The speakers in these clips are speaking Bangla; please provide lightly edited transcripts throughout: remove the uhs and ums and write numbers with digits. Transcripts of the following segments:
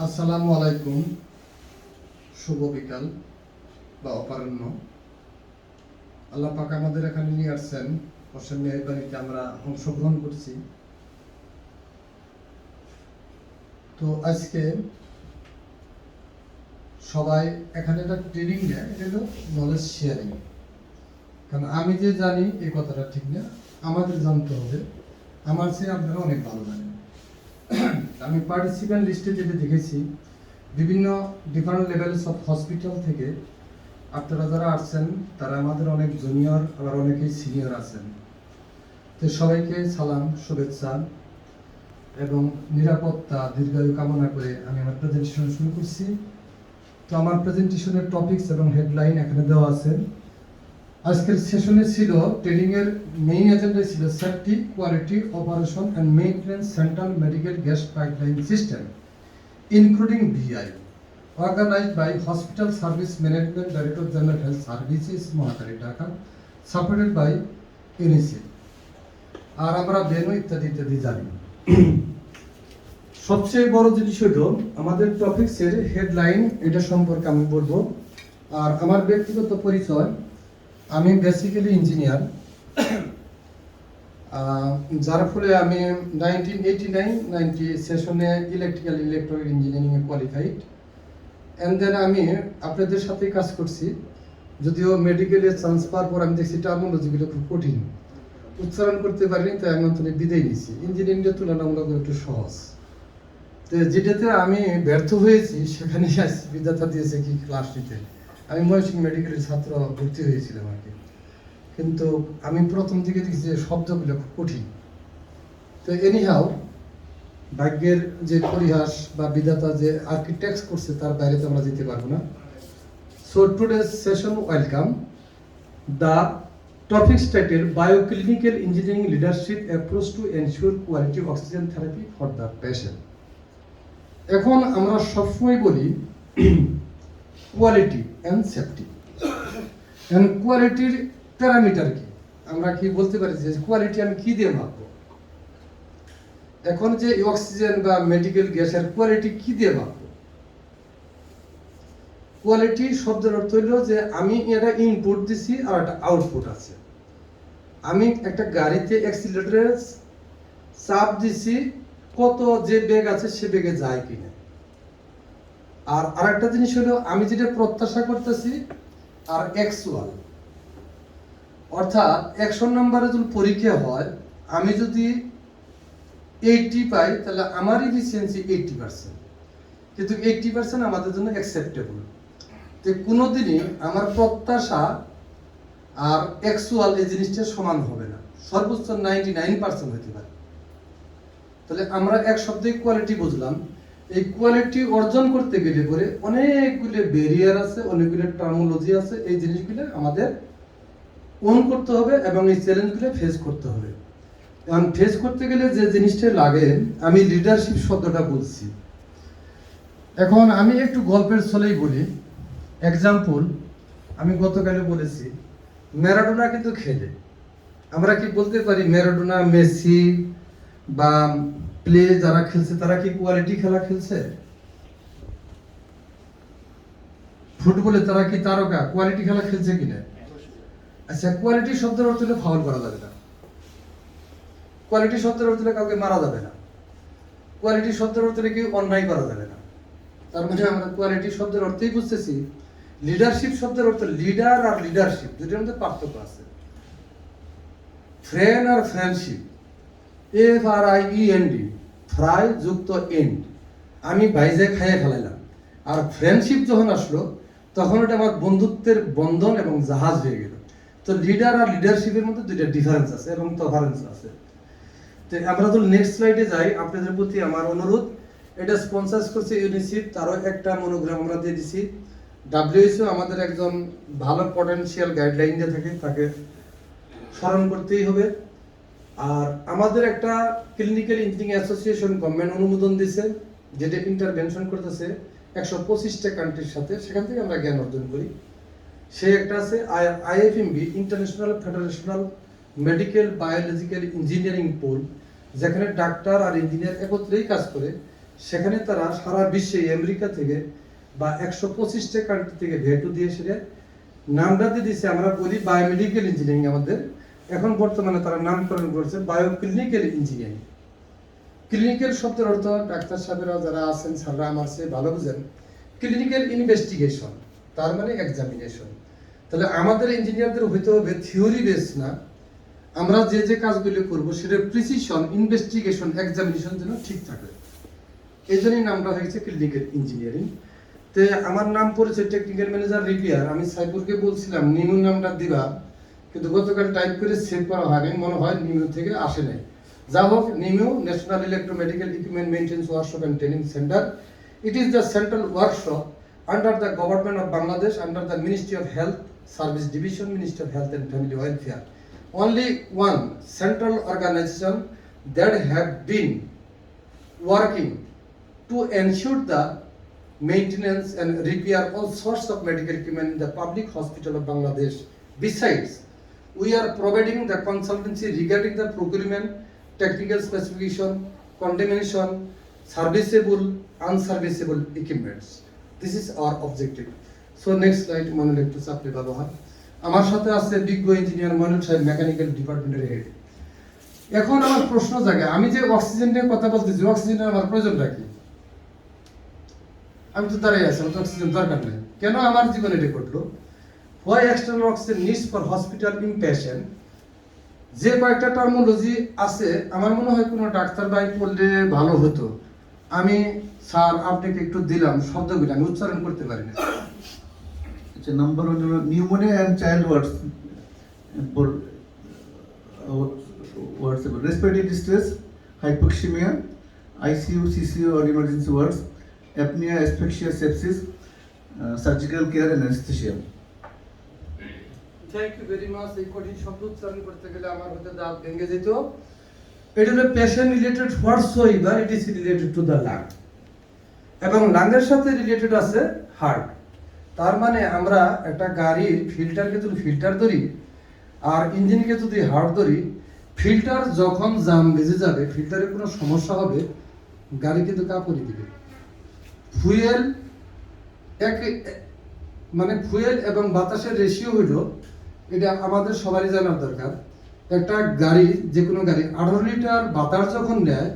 আসসালামু আলাইকুম, শুভ বিকাল বা অপরাহ্ন। আল্লাহ পাক আমাদের এখানে নিয়ে আসছেন, হোসেন মিয়া বাড়িতে আমরা অংশগ্রহণ করছি। তো আজকে সবাই এখানে একটা ট্রেনিং নেয়, এটা হলো নলেজ শেয়ারিং। কারণ আমি যে জানি এই কথাটা ঠিক না, আমাদের জানতে হবে। আমার চেয়ে আপনারা অনেক ভালো জানেন। আমি পার্টিসিপেন্ট লিস্টে যেটা দেখেছি, বিভিন্ন ডিফারেন্ট লেভেলস অফ হসপিটাল থেকে আপনারা যারা আসছেন তারা আমাদের অনেক জুনিয়র, আবার অনেকেই সিনিয়র আছেন। তো সবাইকে সালাম, শুভেচ্ছা এবং নিরাপত্তা, দীর্ঘায়ু কামনা করে আমি আমার প্রেজেন্টেশন শুরু করছি। তো আমার প্রেজেন্টেশনের টপিকস এবং হেডলাইন এখানে দেওয়া আছে। আজকের সেশনে ছিল ট্রেনিংয়ের মেইন এজেন্ডা ছিল safety, quality, operation and maintenance central medical gas pipeline system including VI, organized by Hospital Service Management Director General Health Services, Mohakari, Dhaka, supported by UNICEF। আর আমরা বেনু ইত্যাদি ইত্যাদি জানি। সবচেয়ে বড় জিনিস হলো আমাদের টপিক্সের হেডলাইন, এটা সম্পর্কে আমি বলবো। আর আমার ব্যক্তিগত পরিচয়, আমি বেসিক্যালি ইঞ্জিনিয়ার, যার ফলে আমি 1989-90 সেশনে ইলেকট্রিক্যাল ইলেকট্রনিক ইঞ্জিনিয়ারিংয়ে কোয়ালিফাইড। অ্যান্ড দেন আমি আপনাদের সাথে কাজ করছি। যদিও মেডিকেলের চান্স পাওয়ার পর আমি দেখছি টার্মোলজিগুলো খুব কঠিন, উচ্চারণ করতে পারিনি, তাই আমি অন্তত বিদায় নিছি। ইঞ্জিনিয়ারিংটা তুলনামূলক একটু সহজ। তো যেটাতে আমি ব্যর্থ হয়েছি সেখানে বিধাতা দিয়েছে কি ক্লাস নিতে। আমি ময়মনসিংহ মেডিকেলের ছাত্র ভর্তি হয়েছিলাম আর কি, কিন্তু আমি প্রথম দিকে দেখছি যে শব্দগুলো খুব কঠিন। তো এনিহাও, ভাগ্যের যে পরিহাস বা বিধাতা যে আর্কিটেক্ট করছে তার বাইরে তো আমরা যেতে পারবো না। So today's session welcome. The topic title bioclinical engineering leadership approach to ensure quality oxygen therapy for the patient. এখন আমরা সবসময় বলি কোয়ালিটি অ্যান্ড সেফটি। অ্যান্ড কোয়ালিটির প্যারামিটার কি? আমরা কি বলতে পারি যে কোয়ালিটি আমি কি দিয়ে মাপবো? এখন যে অক্সিজেন বা মেডিকেল গ্যাসের কোয়ালিটি কি দিয়ে মাপবো? কোয়ালিটি শব্দের অর্থ হইল যে আমি এটা ইনপুট দিছি আর একটা আউটপুট আছে। আমি একটা গাড়িতে অ্যাক্সিলারেটরে চাপ দিছি, কত যে বেগ আছে সে বেগে যায় কিনা। আর আরেকটা জিনিস হলো আমি যেটা প্রত্যাশা করতেছি আর অ্যাকচুয়াল। অর্থাৎ 100 নম্বরে যদি পরীক্ষা হয়, আমি যদি 80 পাই তাহলে আমার এফিসিয়েন্সি 80%, কিন্তু 80% আমাদের জন্য অ্যাকসেপ্টেবল। তো কোনোদিনই আমার প্রত্যাশা আর অ্যাকচুয়াল এই জিনিসটা সমান হবে না, সর্বোচ্চ 99% হতে পারে। তাহলে আমরা এক শব্দে কোয়ালিটি বুঝলাম। এই কোয়ালিটি অর্জন করতে গেলে পরে অনেকগুলো ব্যারিয়ার আছে, অনেকগুলো টার্মোলজি আছে। এই জিনিসগুলো আমাদের ওন করতে হবে এবং এই চ্যালেঞ্জগুলো ফেস করতে হবে। কারণ ফেস করতে গেলে যে জিনিসটা লাগে, আমি লিডারশিপ শব্দটা বলছি। এখন আমি একটু গল্পের ছলেই বলি। এক্সাম্পল, আমি গতকালে বলেছি ম্যারাডোনা কিন্তু খেলে। আমরা কি বলতে পারি ম্যারাডোনা, মেসি বা প্লে যারা খেলছে তারা কি কোয়ালিটি খেলা খেলছে? ফুটবলে তারা কি তারকা কোয়ালিটি খেলা খেলছে কিনা? আচ্ছা, কোয়ালিটি শব্দের অর্থ হলে ফাউল করা যাবে না, কোয়ালিটি শব্দের অর্থ হলে কাউকে মারা যাবে না, কোয়ালিটি শব্দের অর্থ হলে কেউ অন্যায় করা যাবে না। তার মানে আমরা কোয়ালিটি শব্দের অর্থই বুঝতেছি। লিডারশিপ শব্দের অর্থ লিডার আর লিডারশিপ দুটোর মধ্যে পার্থক্য আছে। ফ্রেন্ড আর ফ্রেন্ডশিপ, FRIEND, ফ্রাই যুক্ত এন্ড, আমি বাইজে খাইয়ে ফেলাইলাম। আর ফ্রেন্ডশিপ যখন আসলো তখন ওটা আমার বন্ধুত্বের বন্ধন এবং জাহাজ হয়ে গেল। তো লিডার আর লিডারশিপের মধ্যে দুইটা ডিফারেন্স আছে এবং তফারেন্স আছে। তো আমরা তো নেক্সট স্লাইডে যাই, আপনাদের প্রতি আমার অনুরোধ। এটা স্পন্সর করছে ইউনিসেফ, তারও একটা মনোগ্রাম আমরা দিয়ে দিছি। WHO আমাদের একজন ভালো পটেনশিয়াল গাইডলাইন দিয়ে থাকে, তাকে স্মরণ করতেই হবে। আর আমাদের একটা ক্লিনিক্যাল ইঞ্জিনিয়ারিং অ্যাসোসিয়েশন গভর্নমেন্ট অনুমোদন দিয়েছে, যেটা ইন্টারভেনশন করতেছে 125টা কান্ট্রির সাথে, সেখান থেকে আমরা জ্ঞান অর্জন করি। সে একটা আছে IFMB, international federational medical biological engineering pool, যেখানে ডাক্তার আর ইঞ্জিনিয়ার একত্রেই কাজ করে। সেখানে তারা সারা বিশ্বে আমেরিকা থেকে বা 125টা কান্ট্রি থেকে ভেটু দিয়ে সেটা নামটা দিয়ে দিচ্ছে, আমরা বলি বায়োমেডিক্যাল ইঞ্জিনিয়ারিং আমাদের, এখন বর্তমানে তারা নামকরণ করছে বায়োক্লিনিক্যাল ইঞ্জিনিয়ারিং। ক্লিনিক্যাল শব্দের অর্থ ডাক্তার সাহেবরা যারা আছেন স্যাররা আমার চেয়ে ভালো বুঝেন, ক্লিনিক্যাল ইনভেস্টিগেশন তার মানে এক্সামিনেশন। তাহলে আমাদের ইঞ্জিনিয়ারদের হইতে হবে থিওরি বেস না, আমরা যে যে কাজগুলো করবো সেটা প্রিসিশন, ইনভেস্টিগেশন, এক্সামিনেশন যেন ঠিক থাকে। এই জন্যই নামটা হয়েছে ক্লিনিক্যাল ইঞ্জিনিয়ারিং। তো আমার নাম পড়েছে টেকনিক্যাল ম্যানেজার রিপেয়ার। আমি সাইফুরকে বলছিলাম নিমু নামটা দিবা, কিন্তু গতকাল টাইপ করে সেভ করা হয়নি, মনে হয় নিমু থেকে আসে নাই। যা হোক, নিমু national electromedical equipment maintenance workshop and training centre. It is the central workshop under the government of Bangladesh, under the Ministry of Health Service Division, Ministry of Health and Family Welfare. Only one central organization that have been working to ensure the maintenance and repair all sorts of medical equipment in the public hospital of Bangladesh. Besides, we are providing the consultancy regarding the procurement, technical specification, contamination, serviceable, unserviceable equipments. This is our objective. So next slide, Manul একটু চাপলে ভালো হয়। আমার সাথে আছে বিজ্ঞ ইঞ্জিনিয়ার মনুল সাহেব, মেকানিক্যাল ডিপার্টমেন্টের হেড। এখন আমার প্রশ্ন জাগে, আমি যে অক্সিজেন নিয়ে কথা বলতেছি, অক্সিজেনের আমার প্রয়োজনটা কি? আমি তো দাঁড়িয়ে আছি, আমার তো অক্সিজেন দরকার নেই। কেন আমার জীবনে এটা ঘটলো? Why external oxygen needs for hospital inpatient, যে কয়েকটা টার্মোলজি আছে আমার মনে হয় কোনো ডাক্তার ভাই পড়লে ভালো হতো। আমি স্যার আপনাকে একটু দিলাম শব্দগুলো, আমি উচ্চারণ করতে পারি না। আচ্ছা, নাম্বার 1 হলো pneumonia and child wards, respiratory distress, hypoxemia, ICU, CCU আর emergency wards, apnea, asphyxia, sepsis, surgical care and anaesthesia. Thank you very much. এই কঠিন শব্দ উচ্চারণ করতে গেলে আমার হতে দাঁত ভেঙে যেত। এটা হলো patient related whatsoever it is related to the lung, এবং লাংয়ের সাথে রিলেটেড আছে হার্ট। তার মানে আমরা একটা গাড়ির ফিল্টারকে যদি ফিল্টার ধরি আর ইঞ্জিনকে যদি হার্ট ধরি, ফিল্টার যখন জাম বেজে যাবে, ফিল্টারে কোনো সমস্যা হবে, গাড়ি কিন্তু কাঁপুনি দিবে। ফুয়েল মানে ফুয়েল এবং বাতাসের রেশিও হইল, এটা আমাদের সবারই জানার দরকার। একটা গাড়ি, যে কোনো গাড়ি 18 লিটার বাতাস যখন নেয়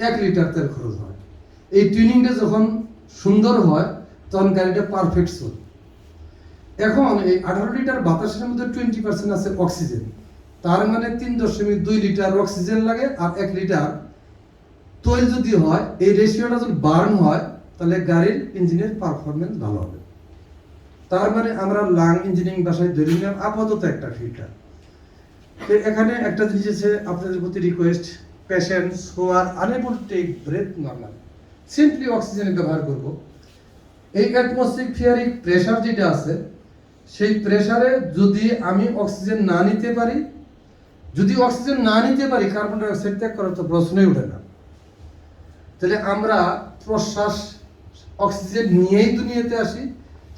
1 লিটার তেল খরচ হয়। এই টুইনিংটা যখন সুন্দর হয় তখন গাড়িটা পারফেক্ট চলে। এখন এই 18 লিটার বাতাসের মধ্যে 20% আছে অক্সিজেন, তার মানে 3.2 লিটার অক্সিজেন লাগে আর 1 লিটার তৈল যদি হয়, এই রেশিওটা যদি বার্ন হয় তাহলে গাড়ির ইঞ্জিনের পারফরমেন্স ভালো হবে। তার মানে আমরা লাং ইঞ্জিনিয়ারিং ভাষায় ধরে নিলাম আপাতত একটা ফিল্টার। তো এখানে একটা জিনিস আছে, আপনাদের প্রতি request, patients who are unable to take breath normal, simply oxygen ব্যবহার করব। এই অ্যাটমসফিয়ারিক প্রেসার যেটা আছে, সেই প্রেসারে যদি আমি অক্সিজেন না নিতে পারি, কার্বন ডাই অক্সাইড ত্যাগ করার তো প্রশ্নই ওঠে না। তাহলে আমরা প্রশ্বাস অক্সিজেন নিয়েই দুনিয়াতে আসি,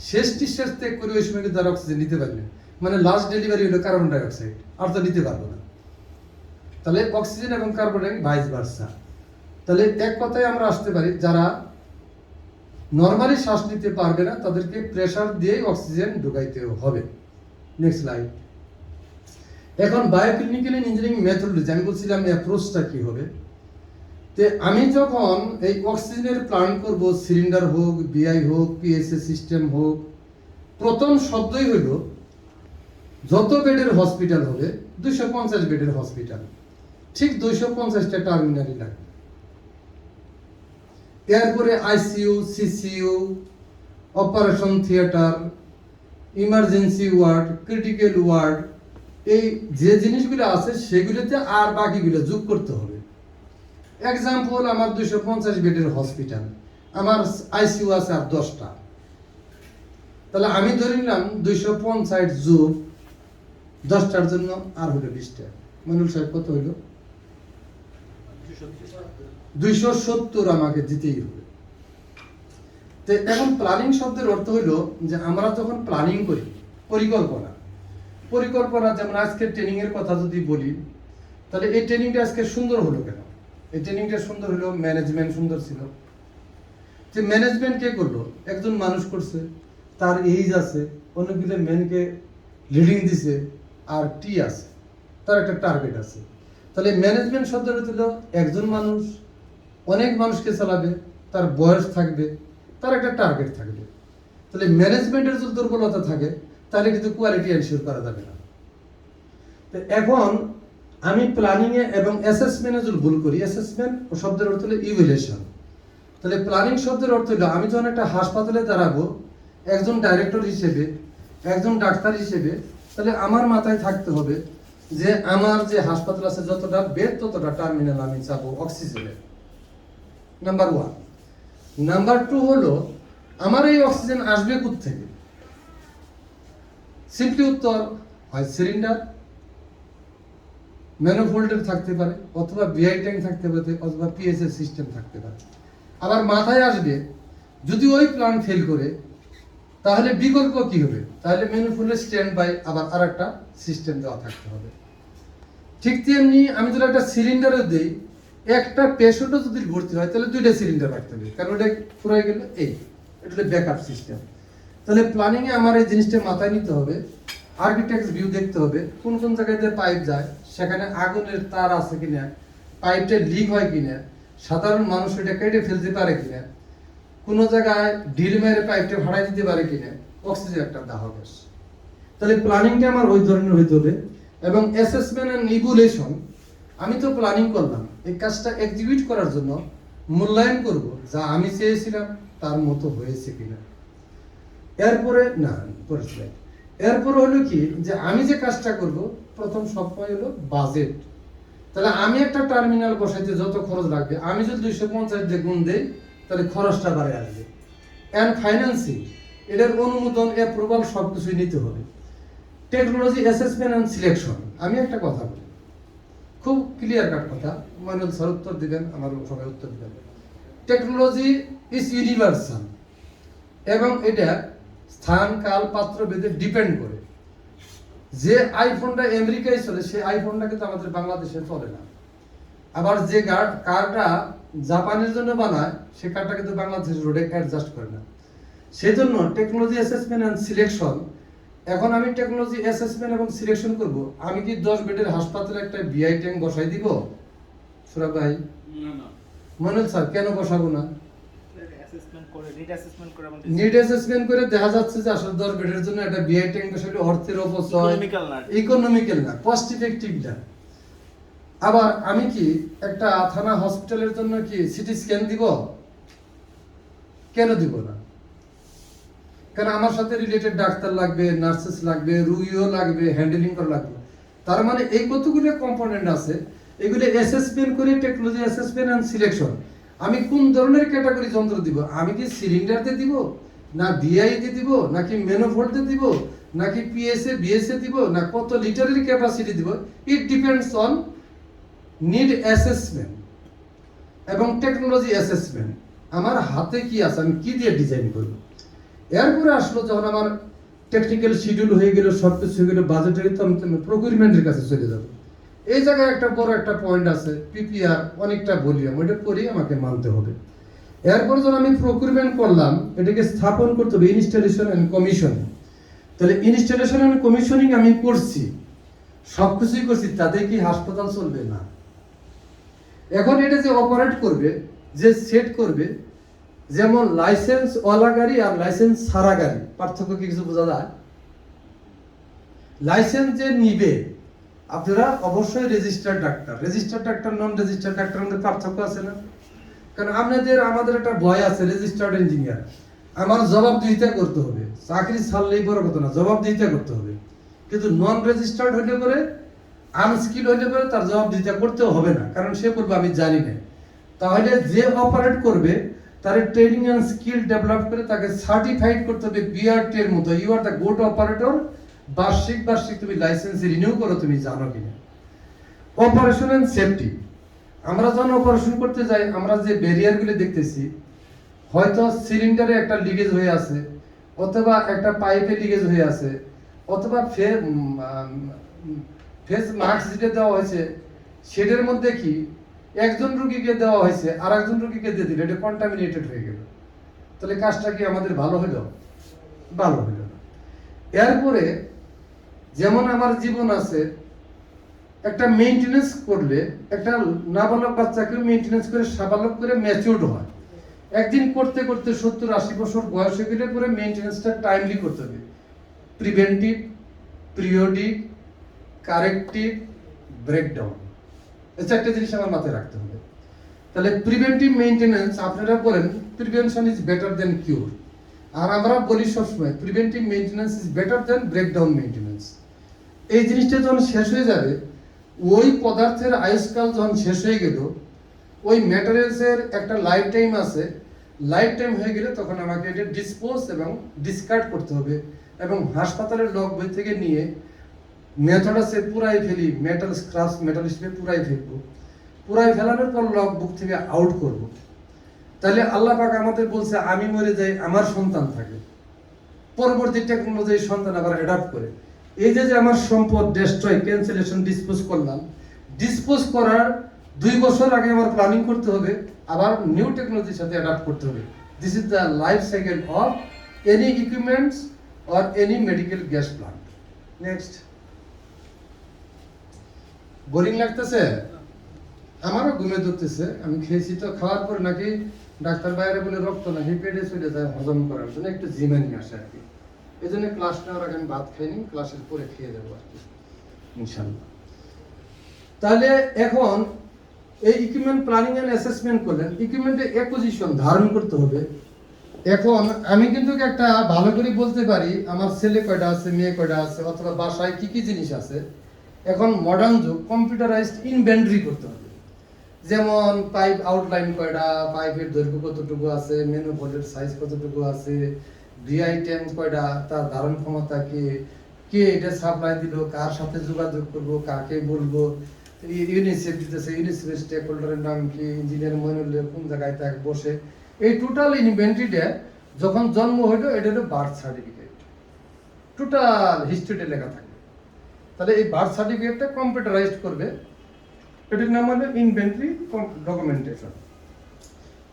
শেষ নিঃশ্বাস ত্যাগ করে ওই সময় দ্বারা অক্সিজেন নিতে পারি না, মানে লাস্ট ডেলিভারি হলো কার্বন ডাই অক্সাইড, আর তো নিতে পারবো না। তাহলে অক্সিজেন এবং কার্বন ডাই ভাইস ভার্সা। তাহলে এক কথায় আমরা আসতে পারি, যারা নরমালি শ্বাস নিতে পারবে না তাদেরকে প্রেসার দিয়ে অক্সিজেন ঢুকাইতে হবে। Next slide. এখন বায়োক্লিনিক্যাল ইঞ্জিনিয়ারিং মেথডোলজি, আমি বলছিলাম অ্যাপ্রোচটা কি হবে। তে আমি যখন এই অক্সিজেনের প্ল্যান করব, সিলিন্ডার হোক, বিআই হোক, পিএসএ সিস্টেম হোক, প্রথম শব্দই হইল যত বেডের হসপিটাল হবে 250 বেডের হসপিটাল, ঠিক 250টা টার্মিনালই লাগবে। এরপরে ICU, CCU, operation theatre, emergency ward, critical ward, এই যে জিনিসগুলো আছে সেগুলোতে আর বাকিগুলো যোগ করতে হবে। এক্সাম্পল, আমার 250 বেডের হসপিটাল, আমার আইসিইউ আছে আর 10টা, তাহলে আমি ধরে নিলাম 250 যোগ 10টার জন্য আর হলো 20টা। মনুল সাহেব কত হইল? 270 আমাকে দিতেই হবে। তো এখন প্ল্যানিং শব্দের অর্থ হইল যে আমরা যখন প্ল্যানিং করি, পরিকল্পনা, যেমন আজকে ট্রেনিং এর কথা যদি বলি, তাহলে এই ট্রেনিংটা আজকে সুন্দর হলো কেন? এই ট্রেনিংটা সুন্দর হলো, ম্যানেজমেন্ট সুন্দর ছিল। যে ম্যানেজমেন্ট কে করলো? একজন মানুষ করছে, তার এইজ আছে, অনেকগুলো ম্যানকে লিডিং দিছে, আর টি আছে, তার একটা টার্গেট আছে। তাহলে ম্যানেজমেন্ট শব্দটা হলো একজন মানুষ অনেক মানুষকে চালাবে, তার বয়স থাকবে, তার একটা টার্গেট থাকবে। তাহলে ম্যানেজমেন্টের যদি দুর্বলতা থাকে তাহলে কিন্তু কোয়ালিটি এনশিওর করা যাবে না। তো এখন আমি প্ল্যানিংয়ে এবং অ্যাসেসমেন্টে যদি ভুল করি, অ্যাসেসমেন্ট শব্দের অর্থ হলো ইভ্যালুয়েশন। তাহলে প্ল্যানিং শব্দের অর্থ হলো আমি যখন একটা হাসপাতালে দাঁড়াবো একজন ডাইরেক্টর হিসেবে, একজন ডাক্তার হিসেবে, তাহলে আমার মাথায় থাকতে হবে যে আমার যে হাসপাতাল আছে যতটা বেড ততটা টার্মিনাল আমি চাবো অক্সিজেনের, নাম্বার 1। নাম্বার 2 হলো আমার এই অক্সিজেন আসবে কোত্থেকে? সিম্পলি উত্তর হয় সিলিন্ডার, ম্যানোফোল্ডের থাকতে পারে, অথবা বিআই ট্যাঙ্ক থাকতে পারে, অথবা পিএসএস সিস্টেম থাকতে পারে। আবার মাথায় আসবে যদি ওই প্ল্যান ফেল করে তাহলে বিকল্প কি হবে? তাহলে ম্যানোফোল্ডের স্ট্যান্ড বাই আবার আরেকটা সিস্টেম দেওয়া থাকতে হবে। ঠিক তেমনি আমি যদি একটা সিলিন্ডারও দিই, একটা পেশেন্টও যদি ভর্তি হয় তাহলে 2টা সিলিন্ডার রাখতে হবে, কারণ ওটা ফুরাই গেলে এটা হলো ব্যাকআপ সিস্টেম। তাহলে প্ল্যানিং এ আমার এই জিনিসটা মাথায় নিতে হবে, আর্কিটেক্ট ভিউ দেখতে হবে, কোন কোন জায়গায় পাইপ যায়, সেখানে আগুনের তার আছে কিনা, পাইপটা লিক হয় কিনা, সাধারণ মানুষ এটা কেটে ফেলতে পারে কিনা, কোন জায়গায় ঢিল মেরে পাইপটা ভাড়াই দিতে পারে কিনা, অক্সিজেন একটা দাহ গ্যাস। তাহলে প্ল্যানিংটা আমার ওই ধরনের হইতে হবে। এবং অ্যাসেসমেন্ট এন্ড ইভ্যালুয়েশন, আমি তো প্ল্যানিং করলাম, এই কাজটা এক্সিকিউট করার জন্য মূল্যায়ন করব যা আমি চেয়েছিলাম তার মতো হয়েছে কিনা। এরপরে না পরিষ্কার, এরপরে হলো কি যে আমি যে কাজটা করব প্রথম সময় হলো বাজেট। তাহলে আমি একটা টার্মিনাল বসাইতে যত খরচ লাগবে, আমি যদি 250 দিয়ে গুণ দেই তাহলে খরচটা বাড়ে আসবে। এন্ড ফাইন্যান্সিং, এটার অনুমোদন অ্যাপ্রুভাল সবকিছুই নিতে হবে। টেকনোলজি অ্যাসেসমেন্ট এন্ড সিলেকশন, আমি একটা কথা বলি, খুব ক্লিয়ার কাট কথা, মইনুল স্যার উত্তর দিবেন, আমার সবাই উত্তর দিবেন। টেকনোলজি ইজ ইউনিভার্সাল এবং এটা স্থান কাল পাত্র ভেদে ডিপেন্ড করে। যে আইফোনটা আমেরিকায় চলে সেই আইফোনটা কিন্তু আমাদের বাংলাদেশে চলে না। আবার যে কারটা জাপানের জন্য বানায় সে কারটা কিন্তু বাংলাদেশের রোডে অ্যাডজাস্ট করে না। সেজন্য টেকনোলজি অ্যাসেসমেন্ট এন্ড সিলেকশন, এখন আমি টেকনোলজি অ্যাসেসমেন্ট এবং সিলেকশন করব, আমি কি 10 বেডের হাসপাতালে একটা বিআই ট্যাঙ্ক বসাই দিব? সুরাব ভাই না, মনুল স্যার কেন বসাবো না? নিড অ্যাসেসমেন্ট করে দেখা যাচ্ছে যে আসলে 10 বেডের জন্য একটা বিআই ট্যাঙ্ক বসাইলে অর্থের অপচয়, ইকোনমিক্যাল না, কস্ট ইফেক্টিভ না। আবার আমি কি একটা থানা হসপিটালের জন্য কি সিটি স্ক্যান দিব? কেন দিব না? কারণ আমার সাথে রিলেটেড ডাক্তার লাগবে, নার্সেস লাগবে, রুগীও লাগবে, হ্যান্ডেলিং করা লাগবে। তার মানে এই কতগুলো কম্পোনেন্ট আছে, এগুলো অ্যাসেসমেন্ট করে টেকনোলজি অ্যাসেসমেন্ট এন্ড সিলেকশন। আমি কোন ধরনের ক্যাটাগরি যন্ত্র দিব? আমি কি সিলিন্ডার দিয়ে দিব, না বিআই দিয়ে দিব, নাকি ম্যানোফোল্ড দিয়ে দিব, নাকি পিএসএ বিএসএ দিব, না কত লিটারের ক্যাপাসিটি দিব? It depends on need assessment এবং টেকনোলজি অ্যাসেসমেন্ট। আমার হাতে কি আছে, আমি কি দিয়ে ডিজাইন করব। এরপরে আসলো যখন আমার টেকনিক্যাল শিডিউল হয়ে গেল, সব কিছু হয়ে গেল, বাজেটের, তো আমি প্রকিউরমেন্টের কাছে চলে যাব। এই জায়গায় একটা বড় একটা পয়েন্ট আছে, পিপিআর, অনেকটা ভলিউম, ওইটা করেই আমাকে মানতে হবে। এরপর যখন আমি প্রকিউরমেন্ট করলাম, এটাকে স্থাপন করতে হবে ইনস্টলেশন এন্ড কমিশনিং। তাহলে ইনস্টলেশন এন্ড কমিশনিং আমি করছি, সব কিছুই করছি, তাতে কি হাসপাতাল চলবে না? এখন এটা যে অপারেট করবে, যে সেট করবে, যেমন লাইসেন্স ওয়ালা গাড়ি আর লাইসেন্স ছাড়া গাড়ি, পার্থক্য কি কিছু বোঝা যায়? লাইসেন্স যে নিবে আপনারা অবশ্যই রেজিস্টার্ড ডাক্তার, রেজিস্টার্ড ডাক্তার, নন রেজিস্টার্ড ডাক্তার মধ্যে পার্থক্য আছে না? কারণ আমাদের একটা ভয় আছে, রেজিস্টার্ড ইঞ্জিনিয়ার, আমার জবাবদিহিতা করতে হবে, চাকরি ছাড়লেই বড় কথা না, জবাবদিহিতা করতে হবে। কিন্তু নন রেজিস্টার্ড হইলে পরে, আনস্কিল হইলে পরে তার জবাবদিহিতা করতেও হবে না, কারণ সে বলবে আমি জানি না। তাহলে যে অপারেট করবে তার ট্রেনিং এন্ড স্কিল ডেভেলপ করে তাকে সার্টিফাইড করতে হবে বিআরটি এর মতো, you are the good operator. বার্ষিক তুমি লাইসেন্স রিনিউ করো, তুমি জানো কিনা। অপারেশন এন্ড সেফটি, আমরা যখন অপারেশন করতে যাই আমরা যে ব্যারিয়ারগুলো দেখতেছি, হয়তো সিলিন্ডারে একটা লিকেজ হয়ে আছে, অথবা একটা পাইপে লিকেজ হয়ে আছে, অথবা ফেস মাস্ক যেটা দেওয়া হয়েছে সেটার মধ্যে কি একজন রোগীকে দেওয়া হয়েছে আর একজন রোগীকে দিয়ে দিল, এটা কন্টামিনেটেড হয়ে গেল, তাহলে কাজটা কি আমাদের ভালো হলো? ভালো হলো না। এরপরে যেমন আমার জীবন আছে, একটা মেইনটেনেন্স করলে একটা নাবালক বাচ্চাকে মেইনটেনেন্স করে সাবালক করে ম্যাচিউরড হয়। একদিন করতে করতে 70-80 বছর বয়স হয়ে গেলে পরে মেইনটেনেন্সটা টাইমলি করতে হবে। প্রিভেন্টিভ, পিরিয়ডিক, কারেক্টিভ, ব্রেকডাউন, এই চারটে জিনিস আমার মাথায় রাখতে হবে। তাহলে প্রিভেন্টিভ মেইনটেনেন্স আপনারা বলেন প্রিভেনশন ইজ বেটার দেন কিউর, আর আমরা বলি সবসময় preventive maintenance is better then breakdown maintenance. এই জিনিসটা যখন শেষ হয়ে যাবে, ওই পদার্থের আয়ুষ্কাল যখন শেষ হয়ে গেল, ওই ম্যাটেরিয়ালসের একটা লাইফ টাইম আছে, লাইফ টাইম হয়ে গেলে তখন আমাকে এটা ডিসপোজ এবং ডিসকার্ড করতে হবে, এবং হাসপাতালের লগ বই থেকে নিয়ে মেথড আছে পুরাই ফেলি, মেটাল স্ক্রাচ মেটাল হিসেবে পুরাই ফেলবো, পুরাই ফেলানোর পর লগ বুক থেকে আউট করব। তাহলে আল্লাহ পাক আমাদের বলছে আমি মরে যাই, আমার সন্তান থাকে, পরবর্তী টেকনোলজি সন্তান আবার অ্যাডাপ্ট করে। এই যে আমার সম্পদ ডেস্ট্রয়, ক্যান্সেলেশন, ডিসপোজ করলাম, ডিসপোজ করার 2 বছর আগে আমার প্ল্যানিং করতে হবে, আবার নিউ টেকনোলজির সাথে অ্যাডাপ্ট করতে হবে। This is the life cycle of any equipments or any medical gas plant. Next. Boring লাগতেছে? আমারও ঘুমে ধরতেছে, আমি খেয়েছি তো, খাওয়ার পর নাকি ডাক্তার বাইরে বলে রক্ত নাকি পেটে চলে যায়, হজম করার জন্য একটু জিমে নিয়ে আসে আর কি। এই জন্য ক্লাস নেওয়ার আগে আমি ভাত খাইনি, ক্লাসের পরে খেয়ে যাবো আর কি ইনশাল্লাহ। তাহলে এখন এই ইকুইপমেন্ট প্ল্যানিং এন্ড অ্যাসেসমেন্ট করলেন, ইকুইপমেন্টের অ্যাকুইজিশন ধারণ করতে হবে। এখন আমি কিন্তু একটা ভালো করে বলতে পারি আমার ছেলে কয়টা আছে, মেয়ে কয়টা আছে, অথবা বাসায় কি কি জিনিস আছে। এখন মডার্ন যুগ, কম্পিউটারাইজড ইনভেন্টরি করতে হবে। যেমন পাইপ আউটলাইন কয়টা, পাইপের দৈর্ঘ্য কতটুকু আছে, ম্যানুফোল্ডের সাইজ কতটুকু আছে, ভিআই ট্যাঙ্ক কয়টা, তার ধারণ ক্ষমতা কি, কে এটা সাপ্লাই দিল, কার সাথে যোগাযোগ করব, কাকে বলবো, ইউনিসেফ দিতেছে, ইউনিসেফের স্টেক হোল্ডারের নাম কি, ইঞ্জিনিয়ার মইনুল কোন জায়গায় থাকে বসে। এই টোটাল ইনভেন্টরিটা যখন জন্ম হইলো, এটা হলো বার্থ সার্টিফিকেট, টোটাল হিস্ট্রিটা লেখা থাকে। তাহলে এই বার্থ সার্টিফিকেটটা কম্পিউটারাইজড করবে, এটার নাম হলো ইনভেন্টরি ডকুমেন্টেশন।